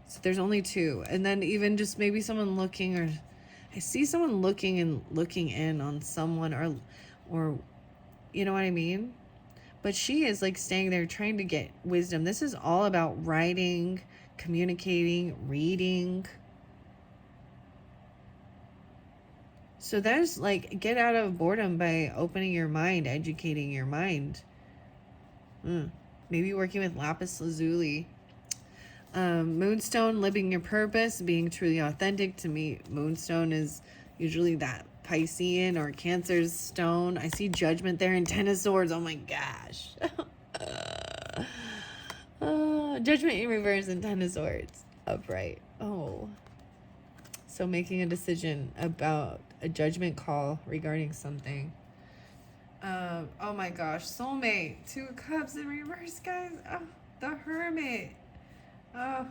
So there's only two. And then even just maybe someone looking, or I see someone looking in on someone, or you know what I mean? But she is like staying there trying to get wisdom. This is all about writing, communicating, reading. So there's like, get out of boredom by opening your mind, educating your mind. Maybe working with lapis lazuli. Moonstone, living your purpose, being truly authentic. To me, moonstone is usually that Piscean or Cancer's stone. I see judgment there in Ten of Swords. Oh my gosh. Judgment in reverse and Ten of Swords upright. Oh. So making a decision about a judgment call regarding something. Oh my gosh. Soulmate. Two of Cups in reverse, guys. Oh, the Hermit. Oh,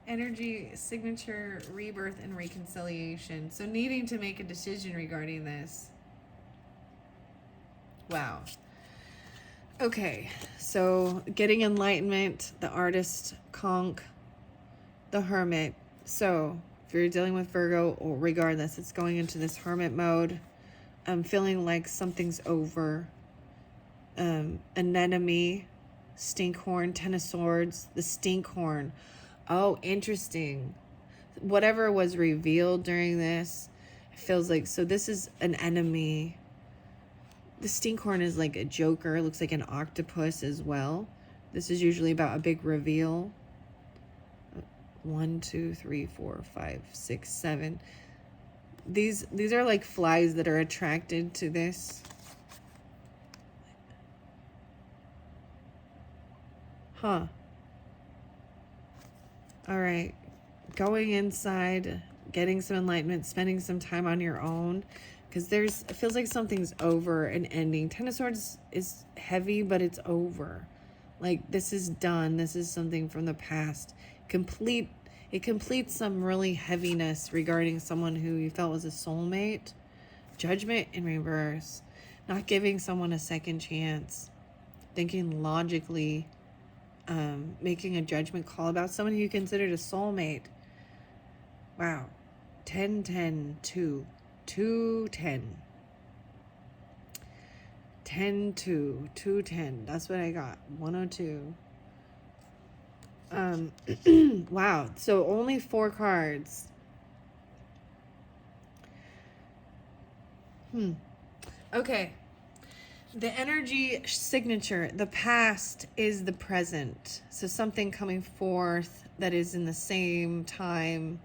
energy, signature, rebirth, and reconciliation. So needing to make a decision regarding this. Wow. Okay, so getting enlightenment, the artist, conch, the hermit. So if you're dealing with Virgo, or regardless, it's going into this hermit mode. I'm feeling like something's over. Anemone, stinkhorn, Ten of Swords, the stinkhorn. Oh, interesting. Whatever was revealed during this, it feels like, so this is an enemy. The stinkhorn is like a joker. It looks like an octopus as well. This is usually about a big reveal. 1, 2, 3, 4, 5, 6, 7. These are like flies that are attracted to this. Huh. All right. Going inside, getting some enlightenment, spending some time on your own. Because it feels like something's over and ending. Ten of Swords is heavy, but it's over. Like, this is done. This is something from the past. It completes some really heaviness regarding someone who you felt was a soulmate. Judgment in reverse. Not giving someone a second chance. Thinking logically. Making a judgment call about someone who you considered a soulmate. Wow. 10, 10, 2. 2, 10. 10, 2. 2, 10. That's what I got. 102. Wow. So only 4 cards. Okay. The energy signature, the past is the present. So something coming forth that is in the same time,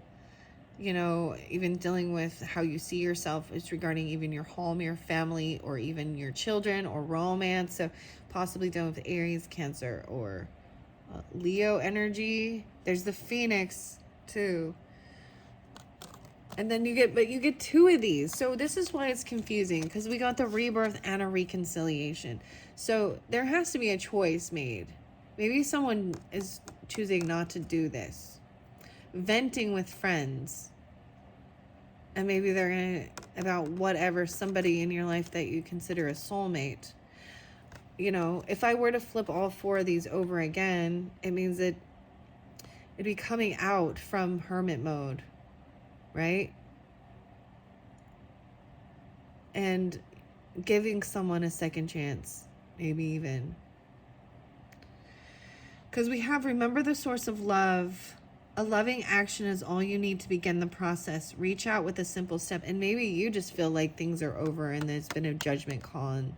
you know, even dealing with how you see yourself is regarding even your home, your family, or even your children or romance. So possibly dealing with Aries, Cancer, or Leo energy. There's the Phoenix too. And then you get 2 of these. So this is why it's confusing, because we got the rebirth and a reconciliation. So there has to be a choice made. Maybe someone is choosing not to do this. Venting with friends. And maybe they're going to, about whatever, somebody in your life that you consider a soulmate. You know, if I were to flip all 4 of these over again, it means that it'd be coming out from hermit mode. Right? And giving someone a second chance, maybe even. Because we have, remember the source of love. A loving action is all you need to begin the process. Reach out with a simple step. And maybe you just feel like things are over and there's been a judgment call. And,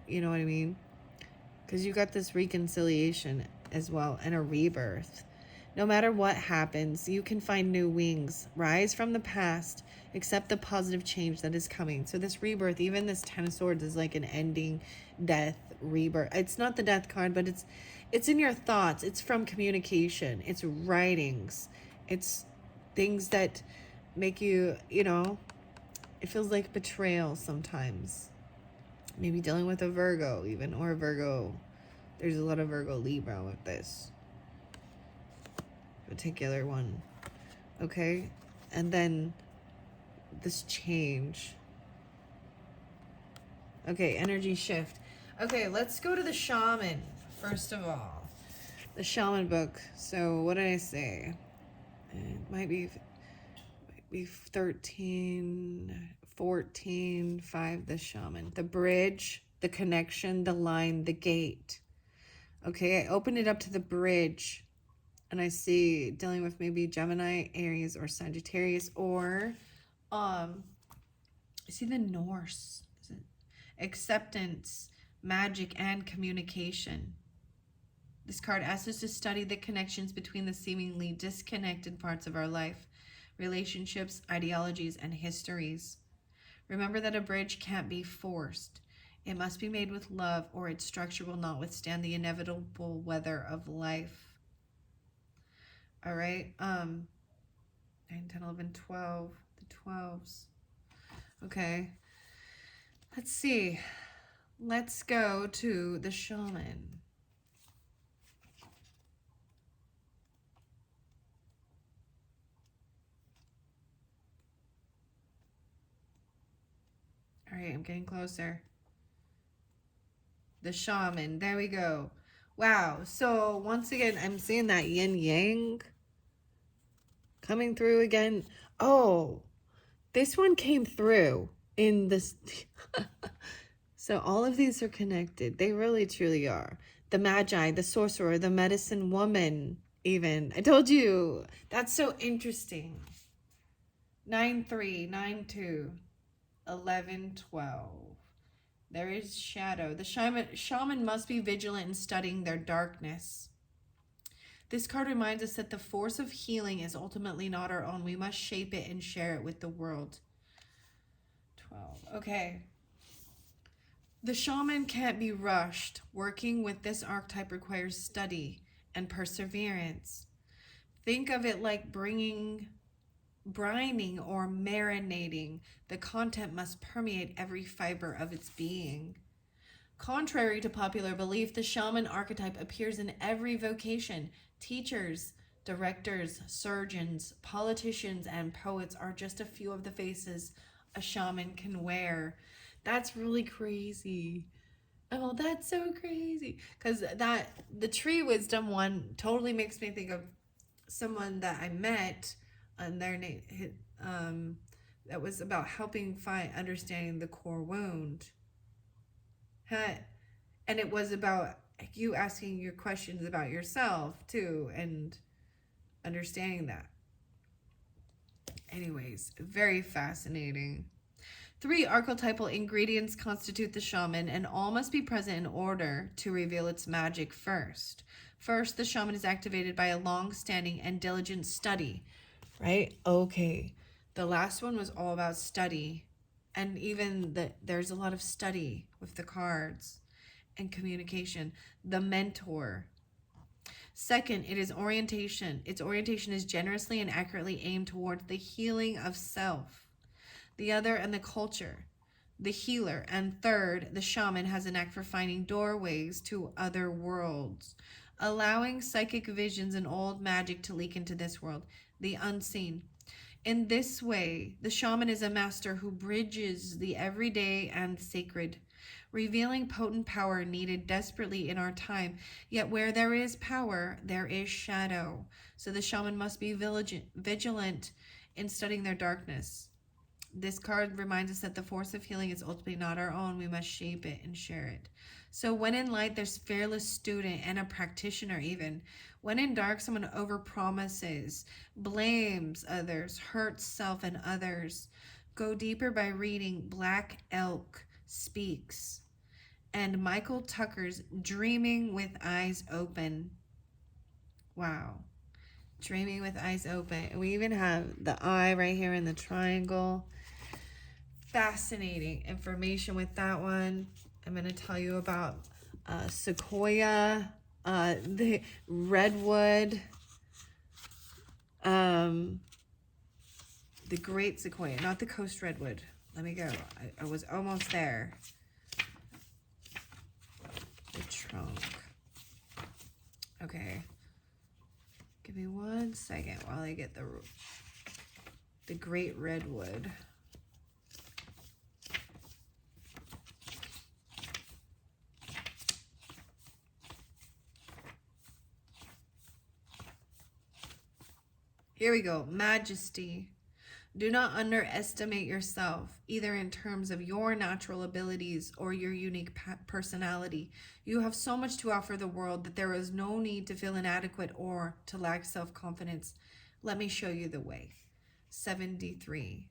you know what I mean? Because you got this reconciliation as well and a rebirth. No matter what happens, you can find new wings. Rise from the past. Accept the positive change that is coming. So this rebirth, even this 10 of Swords is like an ending, death, rebirth. It's not the death card, but it's in your thoughts. It's from communication. It's writings. It's things that make you, you know, it feels like betrayal sometimes. Maybe dealing with a Virgo even, or a Virgo. There's a lot of Virgo Libra with this particular one. Okay, and then this change. Okay, energy shift. Okay, let's go to the shaman first of all. The shaman book. So what did I say? It might be 13, 14, 5, the shaman. The bridge, the connection, the line, the gate. Okay, I opened it up to the bridge. And I see dealing with maybe Gemini, Aries, or Sagittarius, or I see the Norse. Acceptance, magic, and communication. This card asks us to study the connections between the seemingly disconnected parts of our life, relationships, ideologies, and histories. Remember that a bridge can't be forced. It must be made with love, or its structure will not withstand the inevitable weather of life. All right, 9, 10, 11, 12, the 12s. Okay, let's see. Let's go to the shaman. All right, I'm getting closer. The shaman, there we go. Wow, so once again, I'm seeing that yin yang coming through again. Oh, this one came through in this. So all of these are connected. They really, truly are. The magi, the sorcerer, the medicine woman, even. I told you. That's so interesting. 9, 3, 9, 2, 11, 12. There is shadow. The shaman must be vigilant in studying their darkness. This card reminds us that the force of healing is ultimately not our own. We must shape it and share it with the world. 12. Okay. The shaman can't be rushed. Working with this archetype requires study and perseverance. Think of it like brining or marinating. The content must permeate every fiber of its being. Contrary to popular belief, the shaman archetype appears in every vocation. Teachers, directors, surgeons, politicians, and poets are just a few of the faces a shaman can wear. That's really crazy. Oh, that's so crazy. Because the tree wisdom one totally makes me think of someone that I met, and their name, that was about helping find understanding the core wound. And it was about you asking your questions about yourself too, and understanding that. Anyways, very fascinating. 3 archetypal ingredients constitute the shaman, and all must be present in order to reveal its magic first. First, the shaman is activated by a long-standing and diligent study, right? Okay. The last one was all about study, and even there's a lot of study with the cards and communication. The mentor. Second, it is orientation. Its orientation is generously and accurately aimed towards the healing of self. The other and the culture, the healer. And third, the shaman has a knack for finding doorways to other worlds, allowing psychic visions and old magic to leak into this world, the unseen. In this way, the shaman is a master who bridges the everyday and sacred, revealing potent power needed desperately in our time. Yet where there is power, there is shadow. So the shaman must be vigilant in studying their darkness. This card reminds us that the force of healing is ultimately not our own. We must shape it and share it. So when in light, there's fearless student and a practitioner even. When in dark, someone overpromises, blames others, hurts self and others. Go deeper by reading Black Elk Speaks and Michael Tucker's Dreaming with Eyes Open. Wow. Dreaming with Eyes Open. We even have the eye right here in the triangle. Fascinating information with that one. I'm going to tell you about sequoia, the redwood, the great sequoia, not the coast redwood. Let me go. I was almost there. The trunk. Okay. Give me 1 second while I get the great redwood. Here we go. Majesty. Do not underestimate yourself, either in terms of your natural abilities or your unique personality. You have so much to offer the world that there is no need to feel inadequate or to lack self-confidence. Let me show you the way. 73.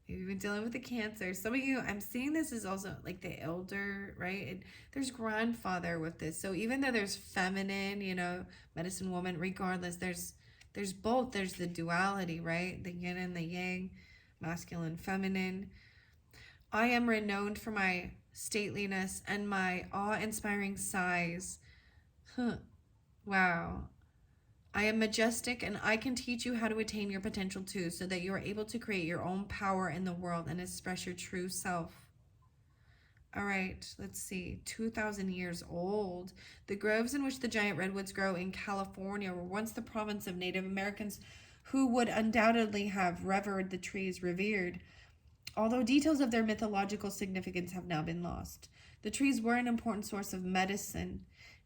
You've been dealing with the Cancer. Some of you, I'm seeing this is also like the elder, right? There's grandfather with this. So even though there's feminine, medicine woman, regardless, there's both. There's the duality, right? The yin and the yang, masculine, feminine. I am renowned for my stateliness and my awe-inspiring size. Wow. I am majestic, and I can teach you how to attain your potential too, so that you are able to create your own power in the world and express your true self. All right, let's see. 2,000 years old. The groves in which the giant redwoods grow in California were once the province of Native Americans, who would undoubtedly have revered the trees revered, although details of their mythological significance have now been lost. The trees were an important source of medicine,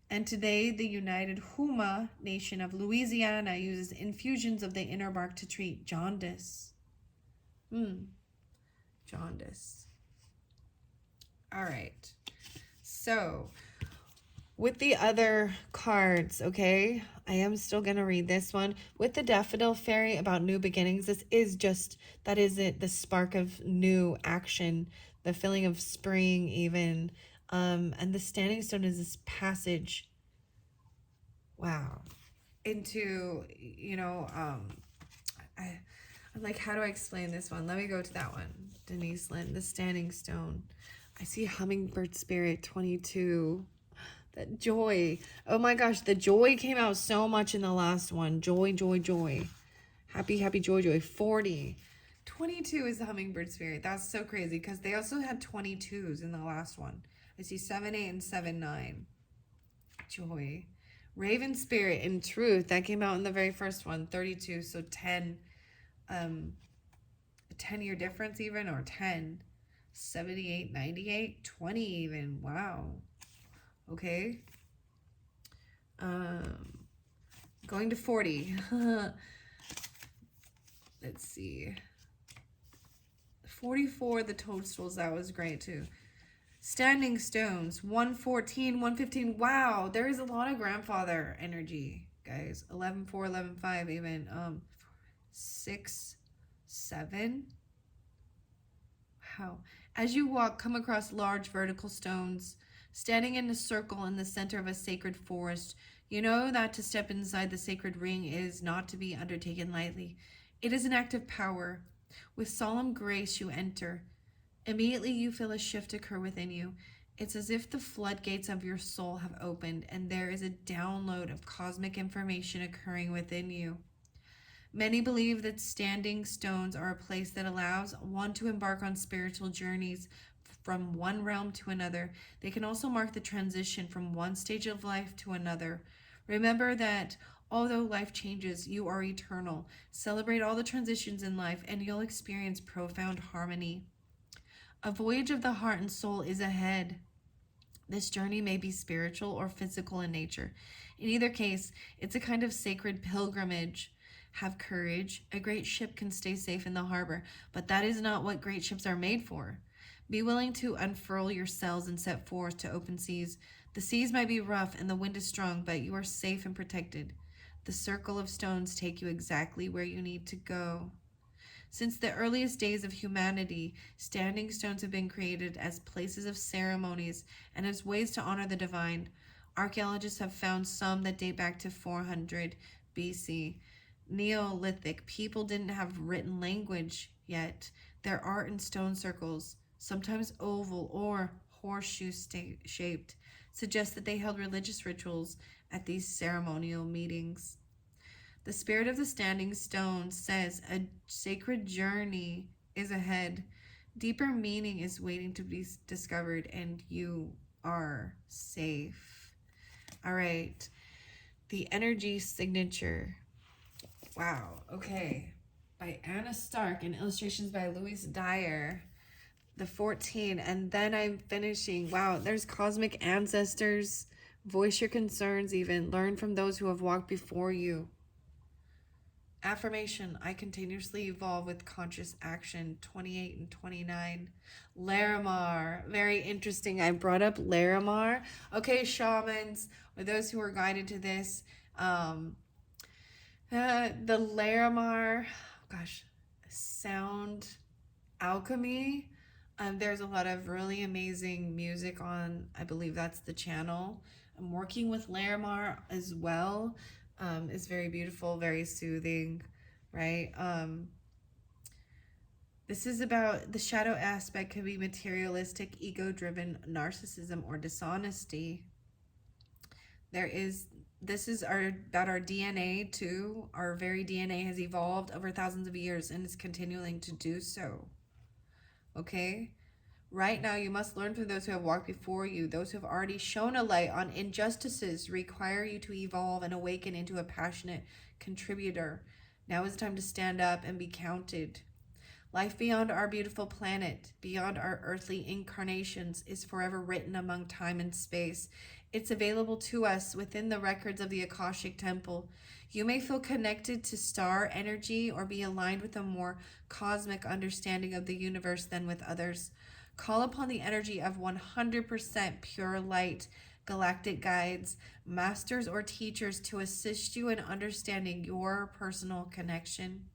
and today the United Huma Nation of Louisiana uses infusions of the inner bark to treat jaundice. Jaundice. All right, so with the other cards, okay, I am still going to read this one. With the Daffodil Fairy about new beginnings, this is just, that is it, the spark of new action, the feeling of spring even, and the Standing Stone is this passage. Wow. into, I, I'm like, how do I explain this one? Let me go to that one. Denise Lynn, the Standing Stone. I see Hummingbird Spirit 22. That joy. Oh my gosh, the joy came out so much in the last one. Joy, joy, joy. Happy, happy, joy, joy. 40. 22 is the Hummingbird Spirit. That's so crazy because they also had 22s in the last one. I see 7, 8, and 7, 9. Joy. Raven Spirit and Truth. That came out in the very first one. 32. So 10. A 10-year difference even, or 10. 78, 98, 20 even. Wow. Okay. Going to 40. Let's see. 44, the toadstools. That was great too. Standing Stones. 114, 115. Wow. There is a lot of grandfather energy, guys. 11, 4, 11, 5 even. 6, 7. Wow. As you walk, come across large vertical stones. Standing in a circle in the center of a sacred forest, you know that to step inside the sacred ring is not to be undertaken lightly. It is an act of power. With solemn grace you enter. Immediately you feel a shift occur within you. It's as if the floodgates of your soul have opened and there is a download of cosmic information occurring within you. Many believe that standing stones are a place that allows one to embark on spiritual journeys from one realm to another. They can also mark the transition from one stage of life to another. Remember that although life changes, you are eternal. Celebrate all the transitions in life and you'll experience profound harmony. A voyage of the heart and soul is ahead. This journey may be spiritual or physical in nature. In either case, it's a kind of sacred pilgrimage. Have courage. A great ship can stay safe in the harbor, but that is not what great ships are made for. Be willing to unfurl your sails and set forth to open seas. The seas might be rough and the wind is strong, but you are safe and protected. The circle of stones take you exactly where you need to go. Since the earliest days of humanity, standing stones have been created as places of ceremonies and as ways to honor the divine. Archaeologists have found some that date back to 400 BC. Neolithic people didn't have written language yet. Their art in stone circles, sometimes oval or horseshoe shaped, suggest that they held religious rituals at these ceremonial meetings. The spirit of the standing stone says a sacred journey is ahead. Deeper meaning is waiting to be discovered, and you are safe. All right. The energy signature. Wow. Okay. By Anna Stark and illustrations by Louise Dyer. The 14. And then I'm finishing. Wow. There's cosmic ancestors. Voice your concerns even. Learn from those who have walked before you. Affirmation, I continuously evolve with conscious action, 28 and 29. Larimar, very interesting. I brought up Larimar. Okay, shamans, or those who are guided to this, the Larimar, sound alchemy. There's a lot of really amazing music on, I believe that's the channel. I'm working with Larimar as well. Is very beautiful, very soothing, right? This is about the shadow aspect can be materialistic, ego-driven narcissism or dishonesty. This is about our DNA too. Our very DNA has evolved over thousands of years and is continuing to do so. Okay? Right now, you must learn from those who have walked before you. Those who have already shown a light on injustices require you to evolve and awaken into a passionate contributor. Now is the time to stand up and be counted. Life beyond our beautiful planet, beyond our earthly incarnations, is forever written among time and space. It's available to us within the records of the Akashic Temple. You may feel connected to star energy or be aligned with a more cosmic understanding of the universe than with others. Call upon the energy of 100% pure light, galactic guides, masters, or teachers to assist you in understanding your personal connection.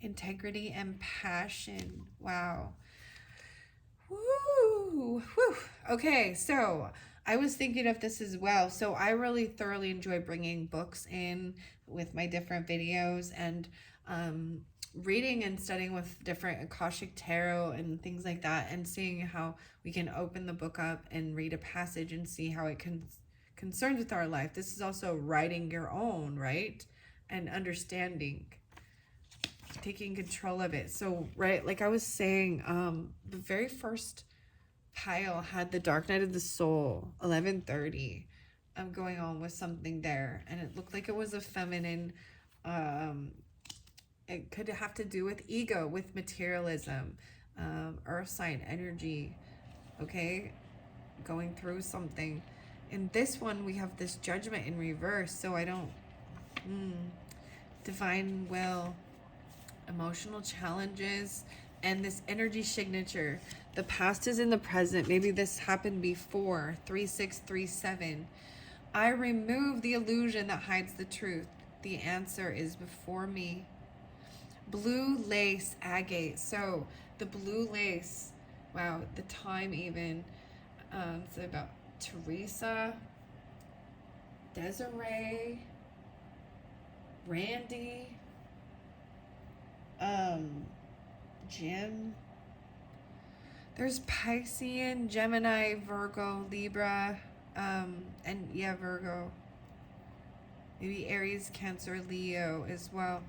Integrity and passion. Wow. Woo! Woo. Okay, so I was thinking of this as well. So I really thoroughly enjoy bringing books in with my different videos, and um, reading and studying with different Akashic tarot and things like that, and seeing how we can open the book up and read a passage and see how it concerns with our life. This is also writing your own, right? And understanding, taking control of it. So, right, like I was saying, the very first pile had the Dark Night of the Soul, 1130. I'm going on with something there, and it looked like it was a feminine. It could have to do with ego, with materialism, earth sign energy. Okay, going through something. In this one, we have this Judgment in reverse. So I don't. Divine will, emotional challenges, and this energy signature. The past is in the present. Maybe this happened before. 3637. I remove the illusion that hides the truth. The answer is before me. Blue lace agate. So the blue lace, wow, the time even. So about Teresa, Desiree, Randy, Jim. There's Piscean, Gemini, Virgo, Libra, and yeah, Virgo. Maybe Aries, Cancer, Leo as well.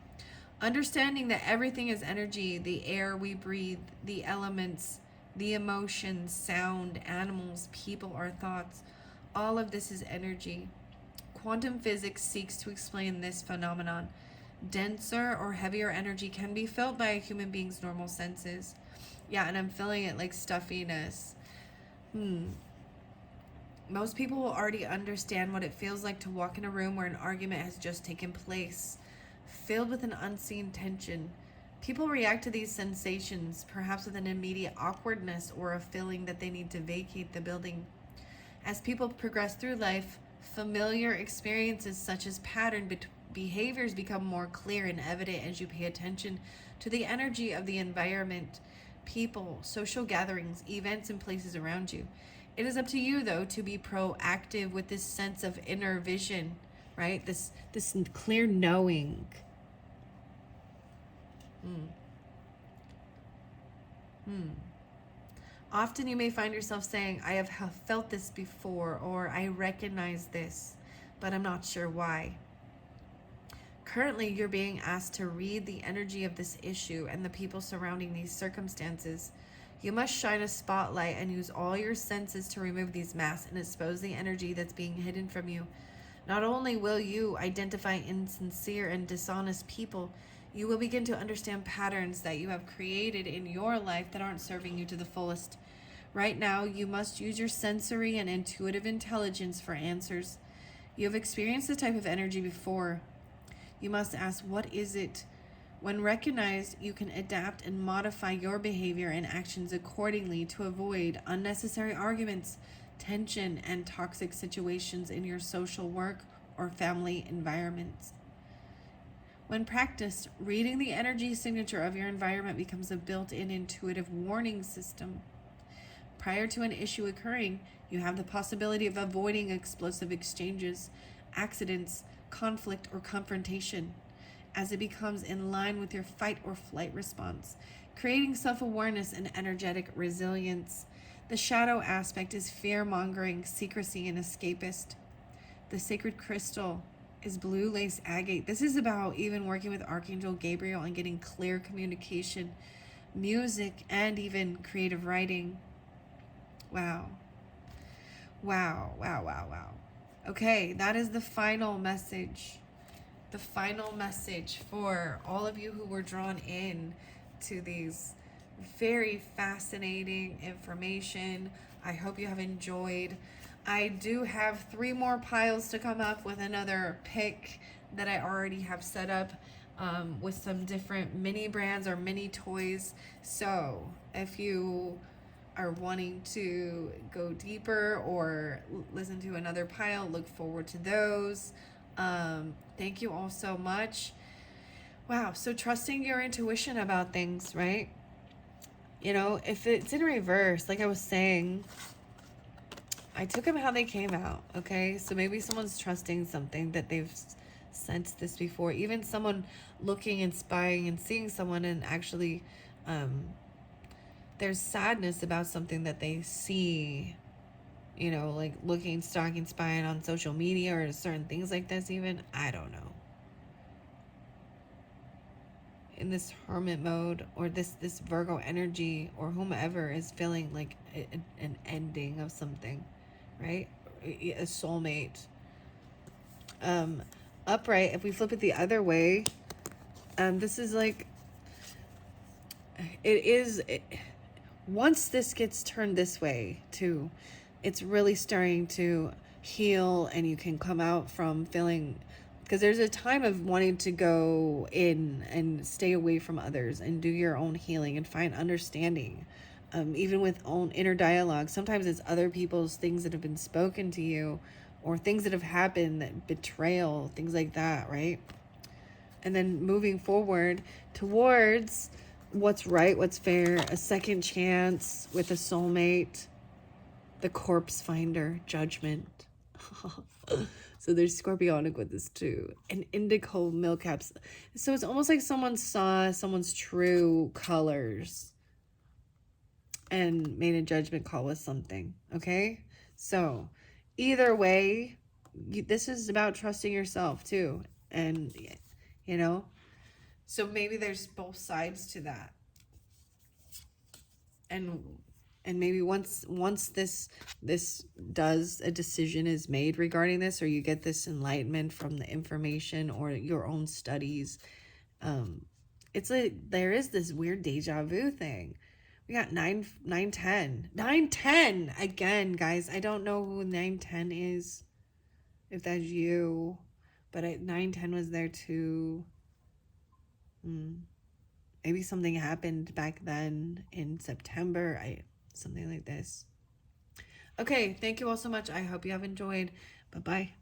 Understanding that everything is energy, the air we breathe, the elements, the emotions, sound, animals, people, our thoughts. All of this is energy. Quantum physics seeks to explain this phenomenon. Denser or heavier energy can be felt by a human being's normal senses. Yeah, and I'm feeling it like stuffiness. Most people will already understand what it feels like to walk in a room where an argument has just taken place, filled with an unseen tension. People react to these sensations, perhaps with an immediate awkwardness or a feeling that they need to vacate the building. As people progress through life, familiar experiences such as pattern behaviors become more clear and evident as you pay attention to the energy of the environment, people, social gatherings, events, and places around you. It is up to you, though, to be proactive with this sense of inner vision, right? This clear knowing. Often you may find yourself saying, I have felt this before, or I recognize this, but I'm not sure why. Currently, you're being asked to read the energy of this issue and the people surrounding these circumstances. You must shine a spotlight and use all your senses to remove these masks and expose the energy that's being hidden from you. Not only will you identify insincere and dishonest people, you will begin to understand patterns that you have created in your life that aren't serving you to the fullest. Right now, you must use your sensory and intuitive intelligence for answers. You have experienced this type of energy before. You must ask, what is it? When recognized, you can adapt and modify your behavior and actions accordingly to avoid unnecessary arguments, tension, and toxic situations in your social work or family environments. When practiced, reading the energy signature of your environment becomes a built-in intuitive warning system. Prior to an issue occurring, you have the possibility of avoiding explosive exchanges, accidents, conflict, or confrontation as it becomes in line with your fight or flight response, creating self-awareness and energetic resilience. The shadow aspect is fear-mongering, secrecy, and escapist. The sacred crystal is blue lace agate. This is about even working with Archangel Gabriel and getting clear communication, music, and even creative writing. Wow. Wow, wow, wow, wow. Okay, that is the final message. The final message for all of you who were drawn in to these very fascinating information. I hope you have enjoyed. I do have 3 more piles to come up with another pick that I already have set up with some different mini brands or mini toys. So if you are wanting to go deeper or listen to another pile, look forward to those. Thank you all so much. Wow, so trusting your intuition about things, right? You know, if it's in reverse, like I was saying, I took them how they came out, okay? So maybe someone's trusting something that they've sensed this before. Even someone looking and spying and seeing someone, and actually um, there's sadness about something that they see, you know, like looking, stalking, spying on social media or certain things like this even. I don't know. In this hermit mode, or this Virgo energy, or whomever is feeling like an ending of something, right? A soulmate. um Upright, if we flip it the other way, this is like, it is it, once this gets turned this way too, it's really starting to heal, and you can come out from feeling, because there's a time of wanting to go in and stay away from others and do your own healing and find understanding, even with own inner dialogue. Sometimes it's other people's things that have been spoken to you, or things that have happened, that betrayal, things like that, right? And then moving forward towards what's right, what's fair, a second chance with a soulmate, the corpse finder, judgment. So there's scorpionic with this too. And indigo milk caps. So it's almost like someone saw someone's true colors and made a judgment call with something. Okay? So either way, this is about trusting yourself too. And, you know, so maybe there's both sides to that. And maybe once this does, a decision is made regarding this, or you get this enlightenment from the information or your own studies, it's like there is this weird deja vu thing. We got 910 again, guys. I don't know who 910 is, if that's you, but 910 was there too. Maybe something happened back then in September. Something like this. Okay, thank you all so much. I hope you have enjoyed. Bye-bye.